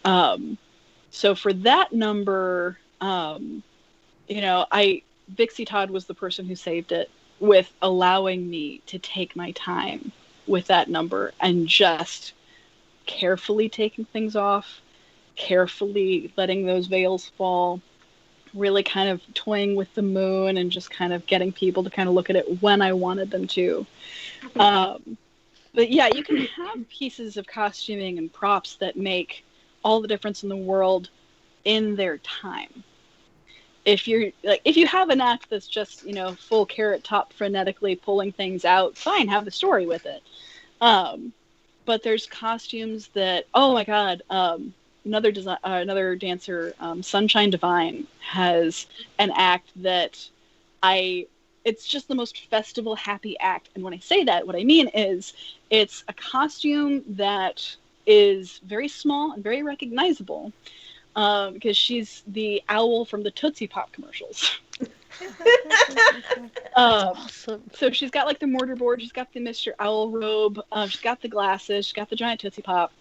B: So for that number, Vixie Todd was the person who saved it with allowing me to take my time with that number and just carefully taking things off, carefully letting those veils fall, really kind of toying with the moon and just kind of getting people to kind of look at it when I wanted them to. But yeah, you can have pieces of costuming and props that make all the difference in the world in their time. If you have an act that's just, full carrot top frenetically pulling things out, fine, have the story with it. But there's costumes that, oh my God, another dancer, Sunshine Divine, has an act that it's just the most festival happy act. And when I say that, what I mean is it's a costume that is very small and very recognizable, because she's the owl from the Tootsie Pop commercials.
D: Awesome.
B: So she's got like the mortarboard, she's got the Mr. Owl robe, she's got the glasses, she's got the giant Tootsie Pop,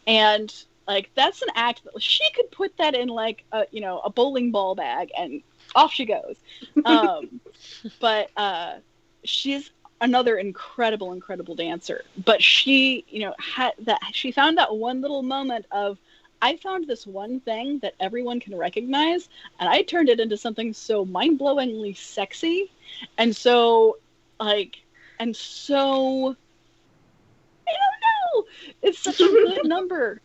B: and like that's an act that she could put that in like a bowling ball bag and off she goes. But she's another incredible dancer. But she she found that one little moment of, I found this one thing that everyone can recognize, and I turned it into something so mind-blowingly sexy, and so I don't know, it's such a good number.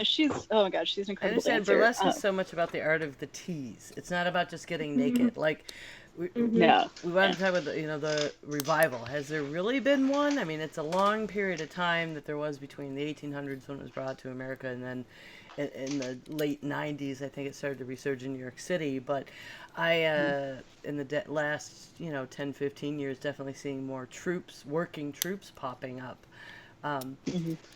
B: She's, oh my God, she's an
A: I
B: incredible
A: understand
B: dancer.
A: burlesque is so much about the art of the tease. It's not about just getting naked. Like We,
B: No.
A: we want to talk about the revival. Has there really been one? I mean, it's a long period of time that there was between the 1800s when it was brought to America, and then in the late 90s, I think it started to resurge in New York City. But in the last 10, 15 years, definitely seeing more working troops popping up.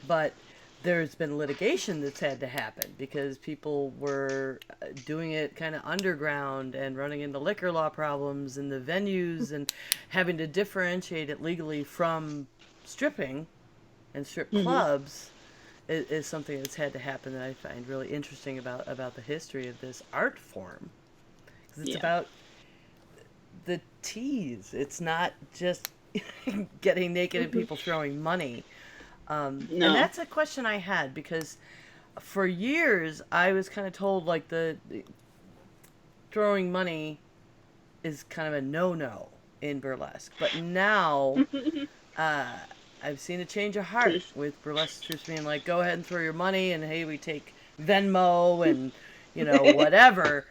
A: But there's been litigation that's had to happen because people were doing it kind of underground and running into liquor law problems in the venues and having to differentiate it legally from stripping and strip clubs is something that's had to happen that I find really interesting about the history of this art form. Because it's about the tease. It's not just getting naked and people throwing money. And that's a question I had because for years I was kind of told like the throwing money is kind of a no-no in burlesque. But now I've seen a change of heart with burlesque troops being like, go ahead and throw your money and hey, we take Venmo and whatever.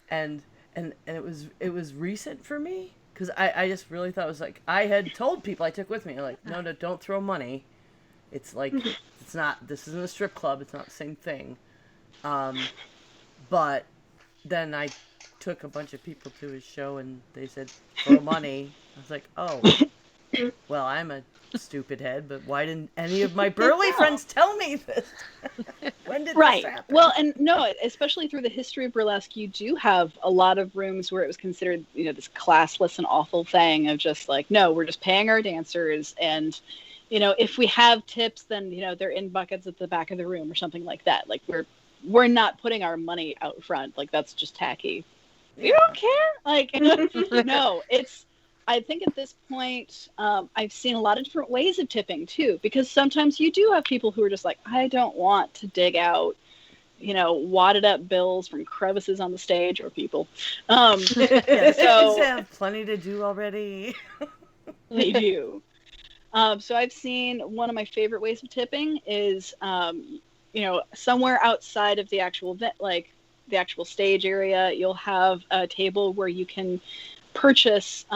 A: And it was recent for me. Because I just really thought it was like, I had told people I took with me, like, no, don't throw money. It's like, this isn't a strip club. It's not the same thing. But then I took a bunch of people to his show and they said, throw money. I was like, oh, well, I'm a stupid head, but why didn't any of my burly friends tell me this? When did this happen?
B: Well, and no, especially through the history of burlesque, you do have a lot of rooms where it was considered, this classless and awful thing of just like, no, we're just paying our dancers, and if we have tips, then they're in buckets at the back of the room or something like that. Like we're not putting our money out front. Like that's just tacky. You don't care. Like no, I think at this point, I've seen a lot of different ways of tipping too, because sometimes you do have people who are just like, I don't want to dig out, wadded up bills from crevices on the stage or people.
A: So have plenty to do already.
B: They do. So I've seen one of my favorite ways of tipping is, somewhere outside of the actual the actual stage area, you'll have a table where you can purchase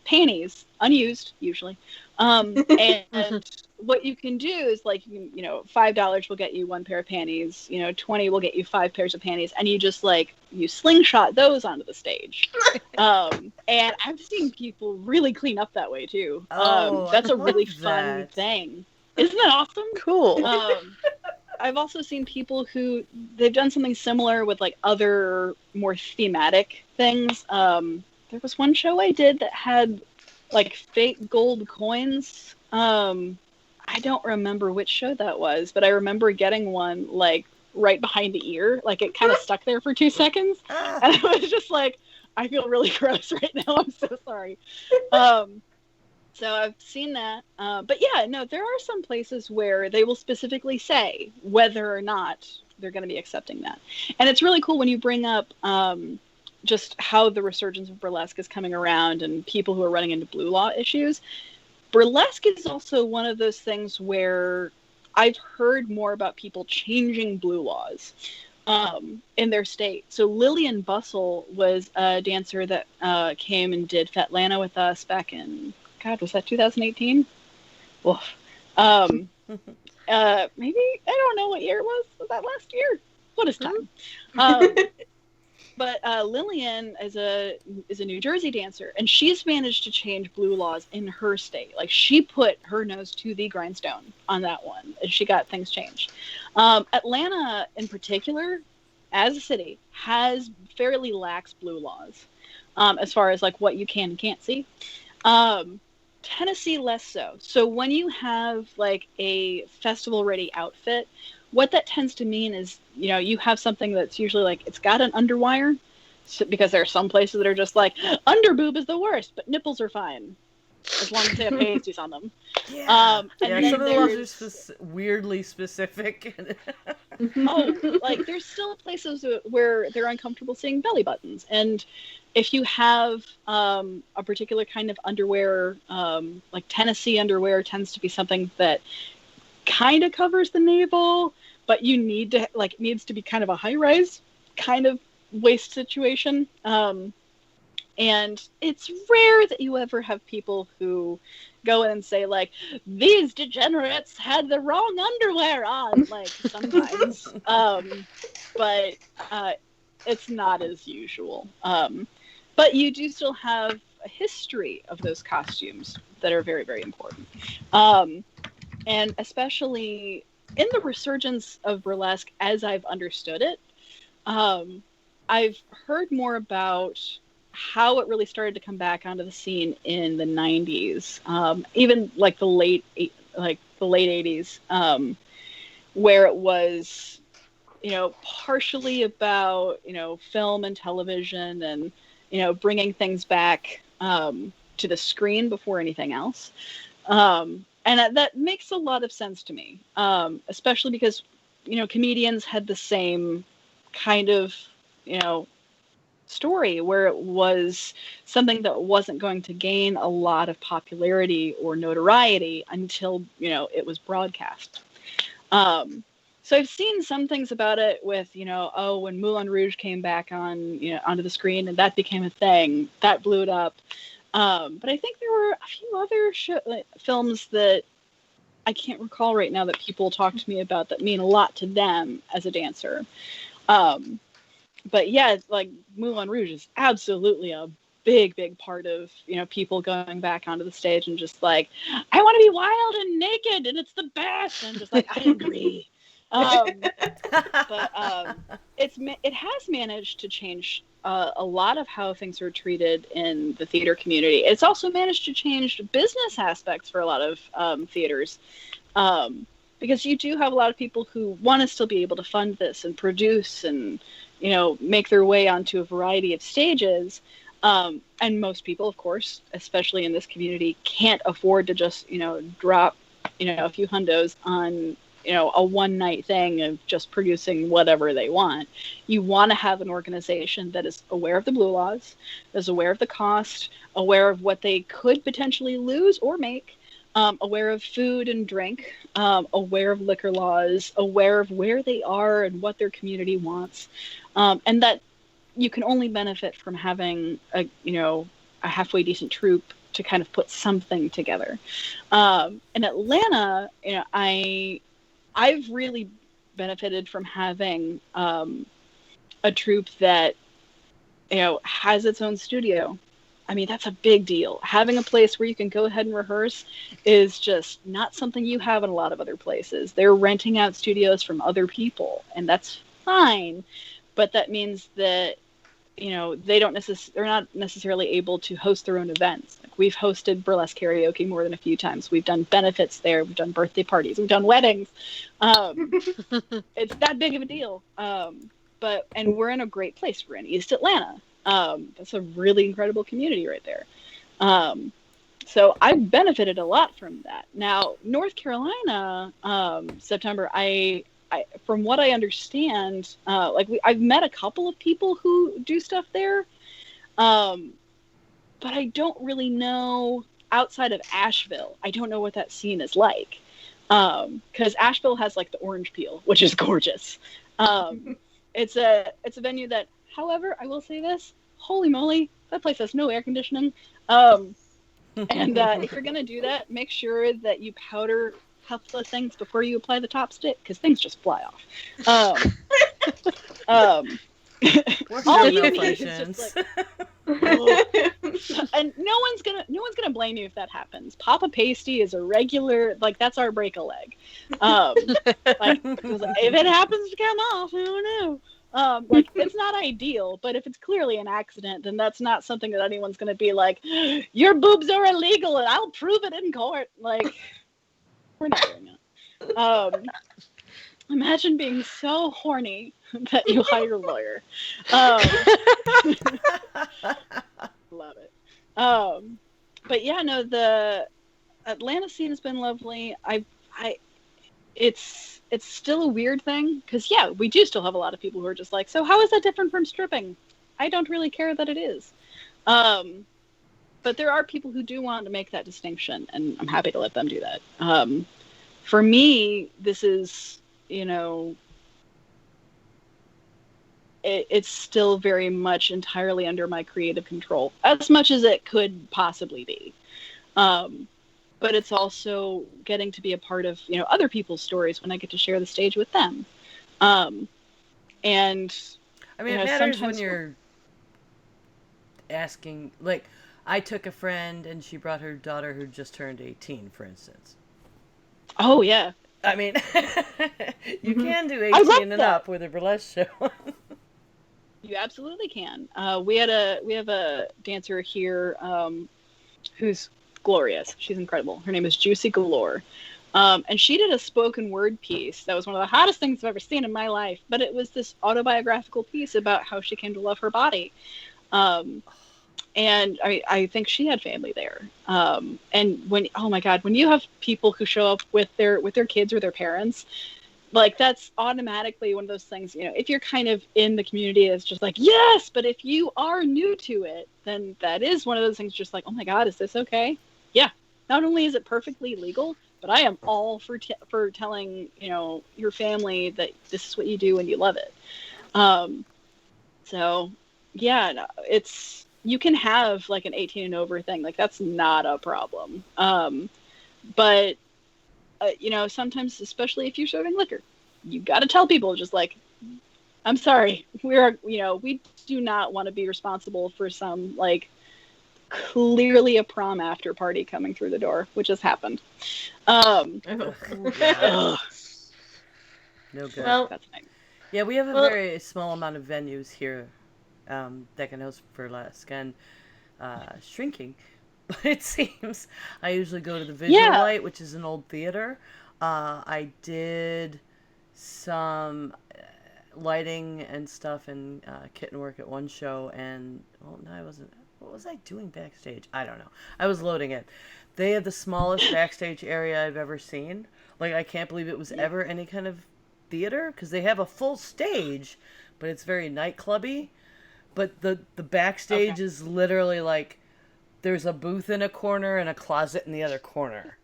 B: panties, unused usually, and what you can do is like $5 will get you one pair of panties, 20 will get you 5 pairs of panties, and you just you slingshot those onto the stage. And I've seen people really clean up that way too. That's a really fun thing. Isn't that awesome?
D: Cool.
B: I've also seen people who they've done something similar with other more thematic things. There was one show I did that had fake gold coins. I don't remember which show that was, but I remember getting one right behind the ear. It kind of stuck there for 2 seconds. And I was just like, I feel really gross right now. I'm so sorry. So I've seen that. But yeah, no, there are some places where they will specifically say whether or not they're going to be accepting that. And it's really cool when you bring up just how the resurgence of burlesque is coming around and people who are running into blue law issues. Burlesque is also one of those things where I've heard more about people changing blue laws in their state. So Lillian Bustle was a dancer that came and did Fatlanta with us back in, God, was that 2018? Well, maybe, I don't know what year it was. Was that last year? What is time? But Lillian is a New Jersey dancer, and she's managed to change blue laws in her state. She put her nose to the grindstone on that one, and she got things changed. Atlanta, in particular, as a city, has fairly lax blue laws as far as what you can and can't see. Tennessee, less so. So when you have a festival-ready outfit, what that tends to mean is, you have something that's usually it's got an underwire, because there are some places that are just underboob is the worst, but nipples are fine as long as they have pasties on them.
A: Yeah, and some of the laws are weirdly specific.
B: There's still places where they're uncomfortable seeing belly buttons, and if you have a particular kind of underwear, Tennessee underwear tends to be something that kind of covers the navel, but you need to it needs to be kind of a high rise kind of waist situation. And And it's rare that you ever have people who go in and say, like, these degenerates had the wrong underwear on, like, sometimes. But it's not as usual. But you do still have a history of those costumes that are very, very important. And especially in the resurgence of burlesque, as I've understood it, I've heard more about how it really started to come back onto the scene in the 90s, even like the late 80s, where it was, partially about, film and television and, bringing things back to the screen before anything else. And that makes a lot of sense to me, especially because, comedians had the same kind of, story where it was something that wasn't going to gain a lot of popularity or notoriety until, it was broadcast. So I've seen some things about it with, when Moulin Rouge came back on, onto the screen and that became a thing, that blew it up. But I think there were a few other films that I can't recall right now that people talk to me about that mean a lot to them as a dancer. But yeah, like Moulin Rouge is absolutely a big, big part of, people going back onto the stage and just like, I want to be wild and naked and it's the best. And just like, I agree. But it has managed to change a lot of how things are treated in the theater community. It's also managed to change business aspects for a lot of theaters. Because you do have a lot of people who want to still be able to fund this and produce and, make their way onto a variety of stages. And most people, of course, especially in this community, can't afford to just, drop, a few hundos on, a one-night thing of just producing whatever they want. You want to have an organization that is aware of the blue laws, is aware of the cost, aware of what they could potentially lose or make, aware of food and drink, aware of liquor laws, aware of where they are and what their community wants, and that you can only benefit from having a halfway decent troupe to kind of put something together. In Atlanta, I've really benefited from having a troupe that has its own studio. I mean, that's a big deal. Having a place where you can go ahead and rehearse is just not something you have in a lot of other places. They're renting out studios from other people, and that's fine. But that means that, they're not necessarily able to host their own events. Like, we've hosted burlesque karaoke more than a few times. We've done benefits there. We've done birthday parties. We've done weddings. It's that big of a deal. And we're in a great place. We're in East Atlanta. That's a really incredible community right there. So I've benefited a lot from that. Now, North Carolina, September, I from what I understand, I've met a couple of people who do stuff there, but I don't really know outside of Asheville. I don't know what that scene is like, because Asheville has like the orange peel, which is gorgeous. It's a venue that, however, I will say this: holy moly, that place has no air conditioning. And if you're gonna do that, make sure that you powder couple of things before you apply the top stick, because things just fly off. All you need is just like, and no one's gonna blame you if that happens. Papa Pasty is a regular, like, that's our break a leg. If it happens to come off, I don't know. It's not ideal, but if it's clearly an accident, then that's not something that anyone's gonna be like, your boobs are illegal and I'll prove it in court. Like, we're not doing it. Imagine being so horny that you hire a lawyer. Love it. But yeah, no, the Atlanta scene has been lovely. It's still a weird thing because, yeah, we do still have a lot of people who are just like, so how is that different from stripping? I don't really care that it is. But there are people who do want to make that distinction, and I'm happy to let them do that. For me, this is, it's still very much entirely under my creative control, as much as it could possibly be. But it's also getting to be a part of, other people's stories when I get to share the stage with them. And
A: I mean, it matters when
B: sometimes
A: you're asking. Like, I took a friend and she brought her daughter who just turned 18, for instance.
B: Oh yeah.
A: I mean, you can do
B: I love
A: 18 and up with a burlesque show.
B: You absolutely can. We have a dancer here who's glorious. She's incredible. Her name is Juicy Galore. And she did a spoken word piece that was one of the hottest things I've ever seen in my life. But it was this autobiographical piece about how she came to love her body. And I think she had family there. And oh my God, when you have people who show up with their kids or their parents, like that's automatically one of those things, if you're kind of in the community, it's just like, yes, but if you are new to it, then that is one of those things just like, oh my God, is this okay? Yeah. Not only is it perfectly legal, but I am all for telling, your family that this is what you do and you love it. So yeah, no, you can have like an 18 and over thing. Like that's not a problem. But sometimes, especially if you're serving liquor, you got to tell people just like, I'm sorry, we do not want to be responsible for some like clearly a prom after party coming through the door, which has happened.
A: No good.
C: Well,
B: That's nice.
A: Yeah, we have a very small amount of venues here that can host burlesque and shrinking. But it seems I usually go to the Visual Light, which is an old theater. I did some lighting and stuff and kitten work at one show, and no, I wasn't. What was I doing backstage? I don't know. I was loading it. They had the smallest backstage area I've ever seen. Like, I can't believe it was ever any kind of theater, because they have a full stage, but it's very nightclubby. But the backstage is literally like, there's a booth in a corner and a closet in the other corner.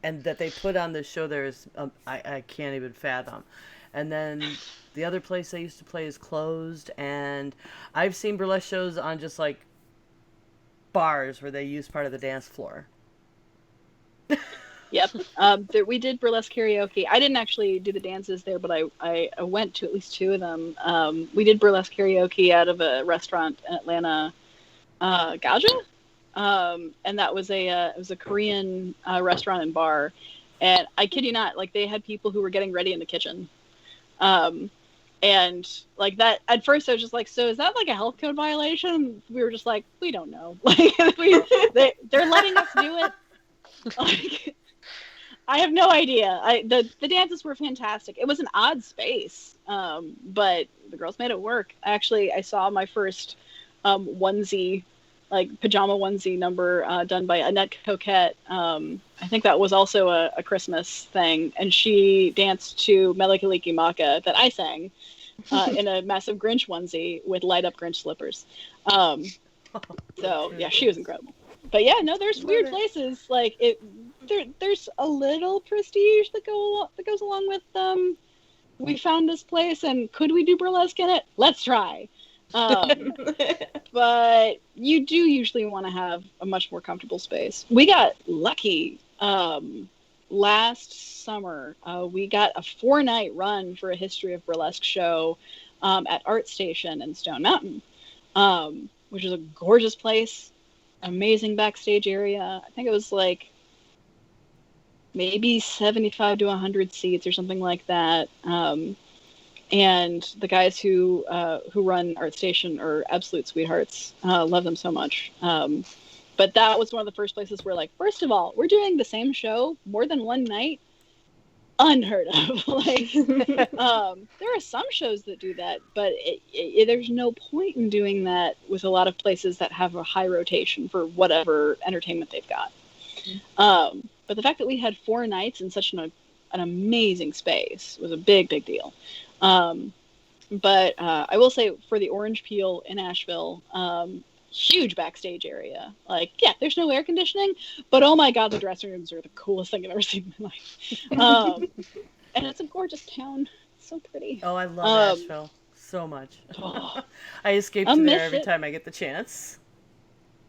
A: And that they put on this show there is, I can't even fathom. And then the other place I used to play is closed. And I've seen burlesque shows on just like bars where they use part of the dance floor.
B: Yep. We did burlesque karaoke. I didn't actually do the dances there, but I went to at least two of them. We did burlesque karaoke out of a restaurant in Atlanta, Gaja. And that was it was a Korean restaurant and bar. And I kid you not, like they had people who were getting ready in the kitchen. And like that, at first I was just like, so is that like a health code violation? We were just like, we don't know. Like they're letting us do it. Like, I have no idea. The dances were fantastic. It was an odd space, but the girls made it work. Actually, I saw my first onesie, like pajama onesie number done by Annette Coquette. I think that was also a Christmas thing, and she danced to Melikaliki Maka that I sang in a massive Grinch onesie with light up Grinch slippers. So yeah, she was incredible. But yeah, no, there's weird places like it. There's a little prestige that goes along with we found this place and could we do burlesque in it? Let's try. But you do usually want to have a much more comfortable space. We got lucky last summer. We got a 4-night run for a History of Burlesque show at Art Station in Stone Mountain, which is a gorgeous place, amazing backstage area. I think it was like maybe 75 to 100 seats or something like that. And the guys who run Art Station are absolute sweethearts. Love them so much. But that was one of the first places where, like, first of all, we're doing the same show more than one night. Unheard of. Like, there are some shows that do that, but there's no point in doing that with a lot of places that have a high rotation for whatever entertainment they've got. But the fact that we had 4 nights in such an amazing space was a big, big deal. But I will say for the Orange Peel in Asheville, huge backstage area. Like, yeah, there's no air conditioning, but oh my God, the dressing rooms are the coolest thing I've ever seen in my life. And it's a gorgeous town. It's so pretty.
A: Oh, I love Asheville. so much.
B: Oh,
A: I escape
B: I
A: to there
B: miss
A: every
B: it.
A: time I get the chance.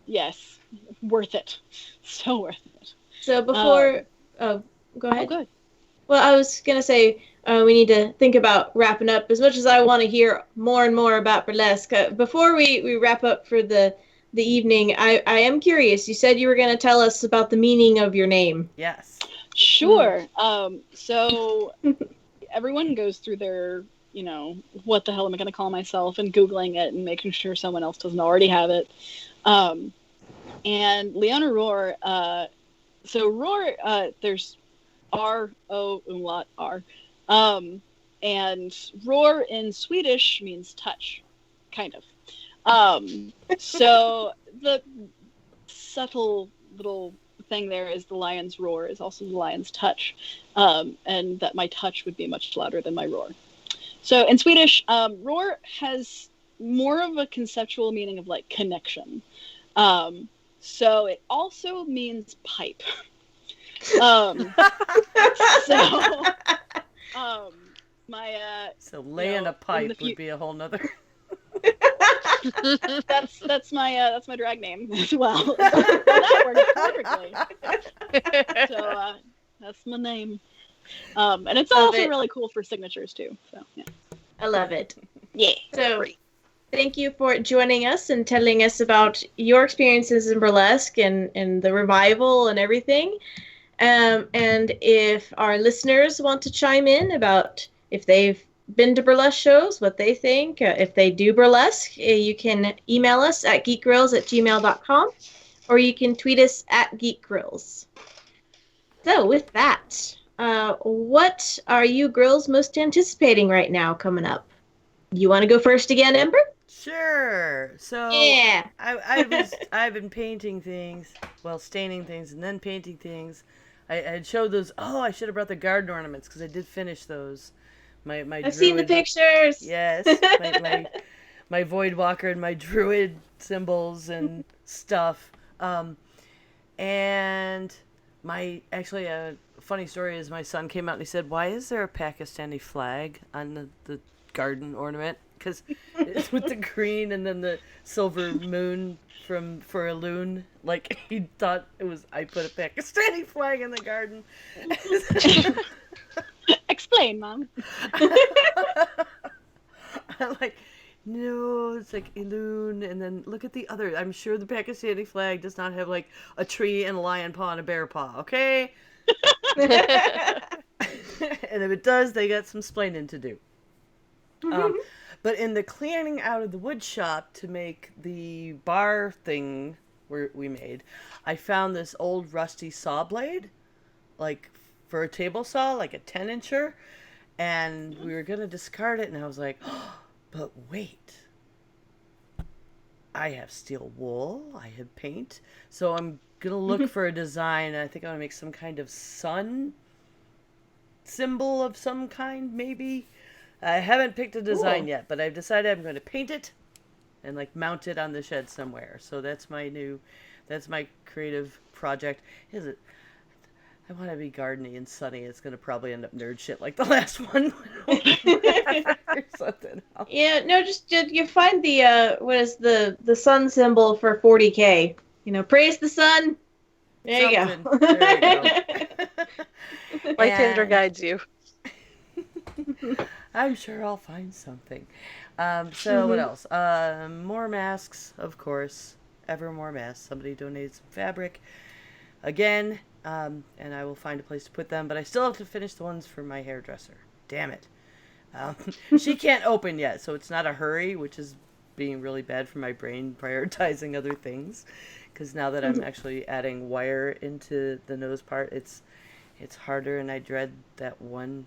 B: Yes, worth it. So worth it.
C: So before, go
B: Oh,
C: ahead.
B: good.
C: Well, I was gonna say we need to think about wrapping up. As much as I want to hear more and more about burlesque, before we wrap up for the evening, I am curious. You said you were gonna tell us about the meaning of your name.
A: Yes.
B: Sure. So everyone goes through their, what the hell am I going to call myself, and Googling it and making sure someone else doesn't already have it. And Leona Ror, so Ror, there's R-O umlaut R. And Ror in Swedish means touch, kind of. So the subtle little thing there is the lion's roar is also the lion's touch, and that my touch would be much louder than my roar. So in Swedish, roar has more of a conceptual meaning of like connection. So it also means pipe. Um, so my
A: So laying a
B: in
A: pipe
B: the
A: would be a whole nother.
B: that's my drag name as well. So that works perfectly. So that's my name. And it's
C: Love
B: also
C: it.
B: really cool for signatures too. So yeah.
C: I love it.
B: Yeah.
C: So
D: Great.
C: thank you for joining us and telling us about your experiences in burlesque and the revival and everything. And if our listeners want to chime in about if they've been to burlesque shows, what they think, if they do burlesque, you can email us at geekgrills@gmail.com, or you can tweet us at geekgrills. So with that, what are you girls most anticipating right now coming up? You want to go first again, Ember?
A: Sure. So
C: Yeah.
A: I've been painting things, well, staining things and then painting things. I had showed those. Oh, I should have brought the garden ornaments because I did finish those. My
C: I've seen the
A: druid.
C: pictures.
A: Yes, my void walker and my druid symbols and stuff. And my actually a funny story is my son came out and he said, "Why is there a Pakistani flag on the garden ornament?" Because it's with the green and then the silver moon for a loon. Like he thought it was I put a Pakistani flag in the garden.
B: Explain, Mom.
A: I'm like, no, it's like a loon, and then look at the other. I'm sure the Pakistani flag does not have like a tree and a lion paw and a bear paw, okay? And if it does, they got some splaining to do. But in the clearing out of the wood shop to make the bar thing we made, I found this old rusty saw blade, like for a table saw, like a 10-incher, and we were gonna discard it, and I was like, oh, but wait, I have steel wool, I have paint, so I'm gonna look for a design, and I think I'm gonna make some kind of sun symbol of some kind, maybe. I haven't picked a design yet, but I've decided I'm going to paint it and like mount it on the shed somewhere. So that's my creative project. Is it? I want to be gardeny and sunny. It's going to probably end up nerd shit like the last one. Or something else.
C: Yeah, no, just you find the what is the sun symbol for 40K? Praise the sun. There
A: Something.
C: you go.
A: There you go.
D: Lysander
A: And
D: guides you.
A: I'm sure I'll find something. So what else? More masks, of course. Ever more masks. Somebody donated some fabric. Again, and I will find a place to put them. But I still have to finish the ones for my hairdresser. Damn it. She can't open yet, so it's not a hurry, which is being really bad for my brain prioritizing other things. Because now that I'm actually adding wire into the nose part, it's harder, and I dread that one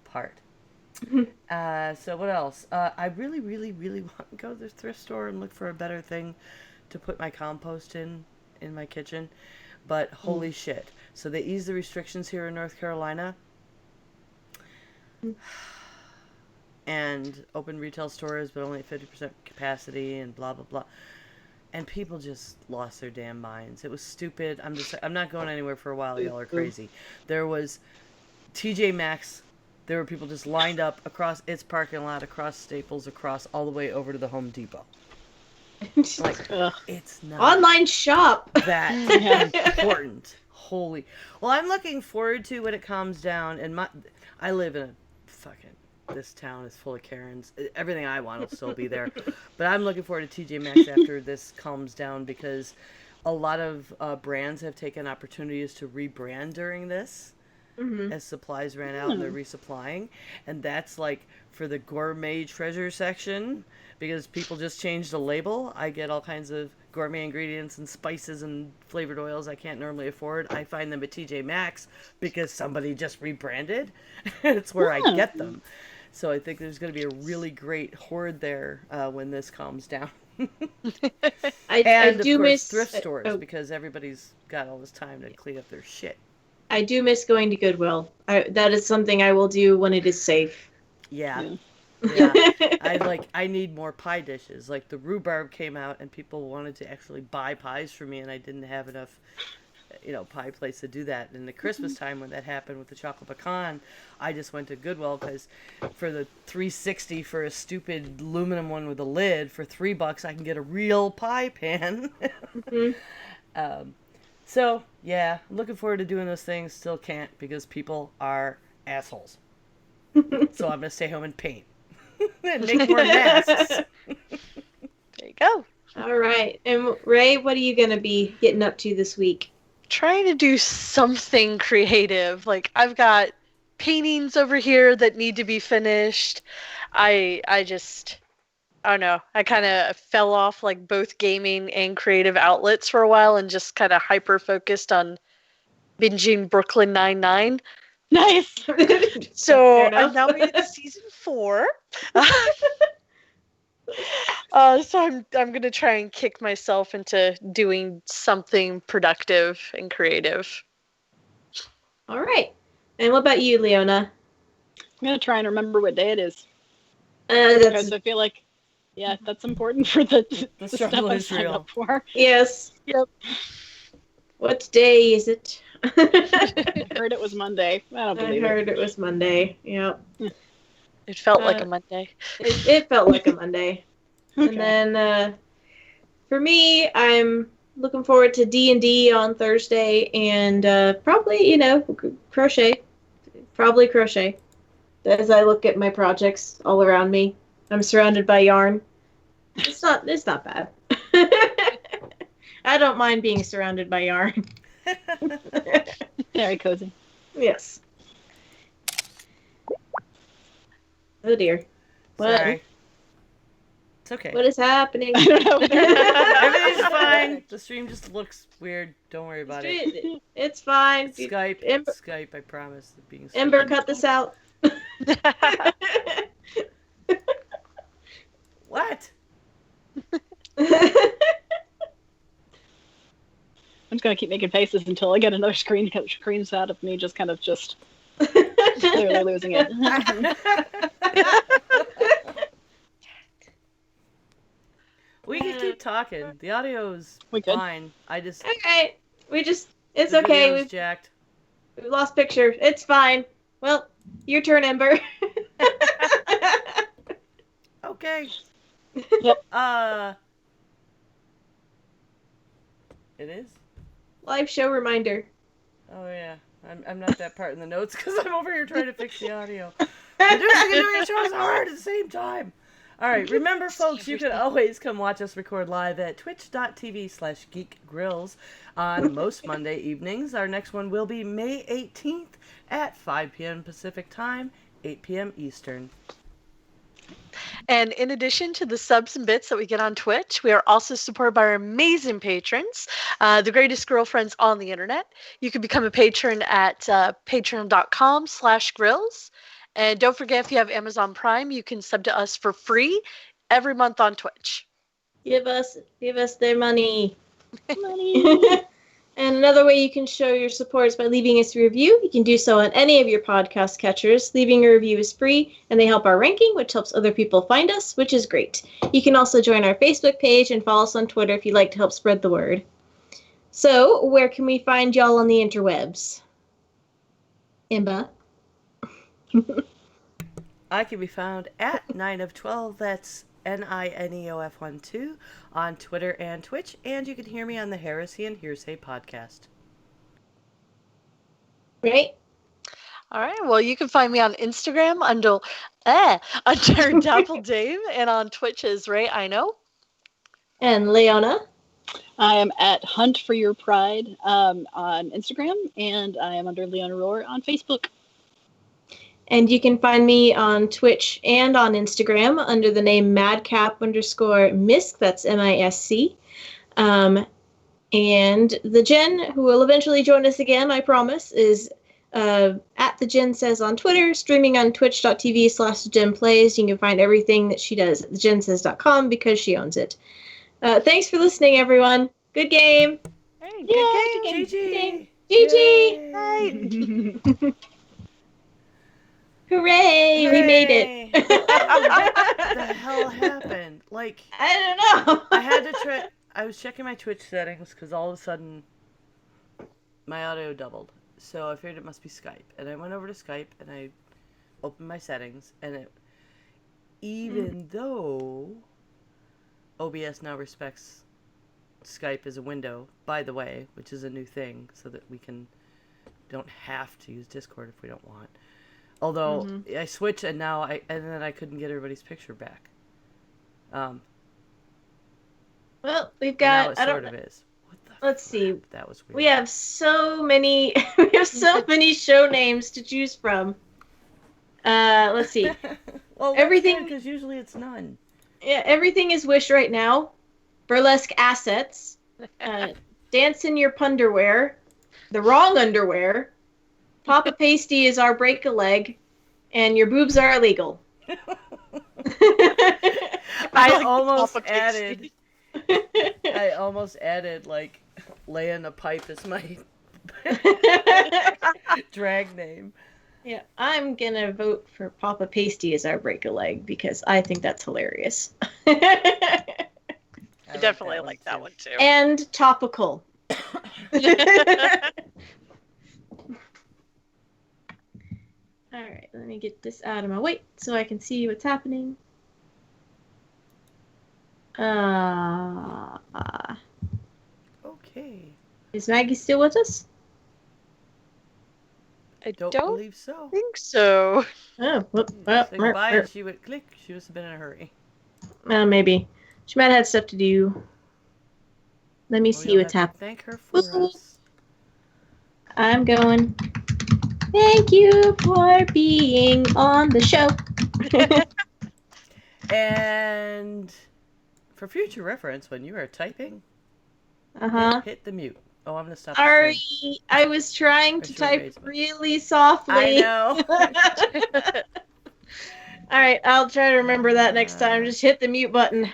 A: part. So what else? I really, really, really want to go to the thrift store and look for a better thing to put my compost in my kitchen. But holy shit. So they eased the restrictions here in North Carolina. And open retail stores, but only at 50% capacity and blah, blah, blah. And people just lost their damn minds. It was stupid. I'm not going anywhere for a while. Y'all are crazy. There was TJ Maxx there were people just lined up across its parking lot, across Staples, across all the way over to the Home Depot. Like,
B: Ugh.
A: it's not
C: Online shop.
A: that
B: Yeah.
A: important. Holy. Well, I'm looking forward to when it calms down. And I live in a fucking. This town is full of Karens. Everything I want will still be there. But I'm looking forward to TJ Maxx after this calms down because a lot of brands have taken opportunities to rebrand during this. As supplies ran out and they're resupplying. And that's like for the gourmet treasure section because people just changed the label. I get all kinds of gourmet ingredients and spices and flavored oils I can't normally afford. I find them at TJ Maxx because somebody just rebranded. It's where I get them. So I think there's going to be a really great hoard there when this calms down.
C: I
A: Of
C: do
A: course,
C: miss
A: thrift stores because everybody's got all this time to clean up their shit.
C: I do miss going to Goodwill. That is something I will do when it is safe.
A: Yeah. Yeah. I need more pie dishes. Like the rhubarb came out and people wanted to actually buy pies for me and I didn't have enough pie place to do that. And the Christmas time when that happened with the chocolate pecan, I just went to Goodwill because for the $3.60 for a stupid aluminum one with a lid, for $3 I can get a real pie pan. So yeah, looking forward to doing those things. Still can't because people are assholes. So I'm gonna stay home and paint and make more masks.
D: There you go.
C: All right. And Ray, what are you going to be getting up to this week?
D: Trying to do something creative. Like I've got paintings over here that need to be finished. I don't know. I kind of fell off like both gaming and creative outlets for a while and just kind of hyper focused on binging Brooklyn Nine-Nine.
B: Nice.
D: So
C: Fair enough.
D: I'm now made it to season 4. So I'm gonna try and kick myself into doing something productive and creative.
C: All right. And what about you, Leona?
B: I'm gonna try and remember what day it is
C: That's
B: because I feel like, yeah, that's important for the stuff
A: struggle
B: I
A: is
B: signed
A: real.
B: up for.
C: yes.
B: Yep.
C: What day is it?
B: I heard it was Monday. I don't
C: I
B: believe
C: heard it was Monday. Yep.
D: It felt like a Monday.
C: It felt like a Monday.
B: Okay.
C: And then for me, I'm looking forward to D&D on Thursday and probably, crochet. Probably crochet. As I look at my projects all around me, I'm surrounded by yarn. It's not bad. I don't mind being surrounded by yarn.
B: Very cozy.
C: Yes. Oh dear. What?
A: Sorry. It's okay.
C: What is happening?
B: I don't know.
A: Everything's fine. The stream just looks weird. Don't worry about it.
C: It's fine.
A: It's Skype.
C: Ember-
A: Skype, I promise. Being
C: Ember, cut this out.
A: What?
B: I'm just gonna keep making faces until I get another screenshot of me just clearly losing it.
A: We can keep talking. The audio's
B: We could.
A: fine. I just
C: Okay. It's
A: the
C: okay.
A: video's
C: We've
A: jacked.
C: lost picture. It's fine. Well, your turn, Ember.
A: Okay.
B: Yep.
A: It is?
C: Live show reminder.
A: Oh yeah. I'm not that part in the notes because I'm over here trying to fix the audio. Producing and doing a show is hard at the same time. All right, remember, folks, you can always come watch us record live at twitch.tv/geekgrills on most Monday evenings. Our next one will be May 18th at 5 p.m. Pacific Time, 8 p.m. Eastern.
D: And in addition to the subs and bits that we get on Twitch, we are also supported by our amazing patrons, the greatest girlfriends on the internet. You can become a patron at patreon.com/grills. And don't forget, if you have Amazon Prime, you can sub to us for free every month on Twitch.
C: Give us their money. And another way you can show your support is by leaving us a review. You can do so on any of your podcast catchers. Leaving a review is free, and they help our ranking, which helps other people find us, which is great. You can also join our Facebook page and follow us on Twitter if you'd like to help spread the word. So, where can we find y'all on the interwebs? Imba?
A: I can be found at 9 of 12. That's NINEOF12 on Twitter and Twitch. And you can hear me on the Heresy and Hearsay podcast.
C: Right?
D: All right. Well, you can find me on Instagram under Dapple Dame, and on Twitch is Ray I know.
C: And Leona.
B: I am at Hunt for Your Pride on Instagram, and I am under Leona Ror on Facebook.
C: And you can find me on Twitch and on Instagram under the name madcap_misc. That's MISC. And the Jen, who will eventually join us again, I promise, is at the Jen Says on Twitter, streaming on twitch.tv/JenPlays. You can find everything that she does at thejensays.com because she owns it. Thanks for listening, everyone. Good game.
D: Hey,
C: Yay,
D: good
C: GG.
D: game.
C: GG. Hooray, we made it.
A: What the hell happened? Like,
C: I don't know.
A: I had to try. I was checking my Twitch settings because all of a sudden my audio doubled. So I figured it must be Skype. And I went over to Skype and I opened my settings. And even though OBS now respects Skype as a window, by the way, which is a new thing, so that we don't have to use Discord if we don't want. Although I switched and then I couldn't get everybody's picture back.
C: Well, we've
A: Now
C: got.
A: it sort of is. What the
C: Let's see.
A: That was weird.
C: We have so many. We have so many show names to choose from. Let's see.
A: Well,
C: Everything-
A: because usually it's none.
C: Yeah, everything is Wish right now. Burlesque assets. Dance in your punderwear. The wrong underwear. Papa Pasty is our break a leg. And your boobs are illegal.
A: I
D: like
A: almost
D: Papa
A: added.
D: Pasty.
A: I almost added like laying a pipe as my drag name.
C: Yeah, I'm gonna vote for Papa Pasty as our break a leg because I think that's hilarious.
D: I definitely like that one too.
C: And topical. Alright, let me get this out of my way so I can see what's happening.
A: Okay.
C: Is Maggie still with us?
D: I
A: Don't
D: don't
A: believe so.
D: think so.
C: Oh, whoop,
A: Say goodbye and she would click. She must have been in a hurry.
C: maybe. She might have had stuff to do. Let me see
A: You'll
C: what's
A: have to
C: happening.
A: Thank her for
C: Woo.
A: us.
C: I'm going. Thank you for being on the show.
A: And for future reference, when you are typing, hit the mute. Oh, I'm gonna stop.
C: Sorry, I was trying to
A: Sure,
C: type
A: basement.
C: really softly.
A: I know.
C: All right, I'll try to remember that next time. Just hit the mute button.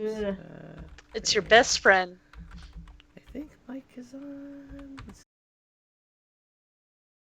A: Oops,
C: Ugh.
D: It's your best friend.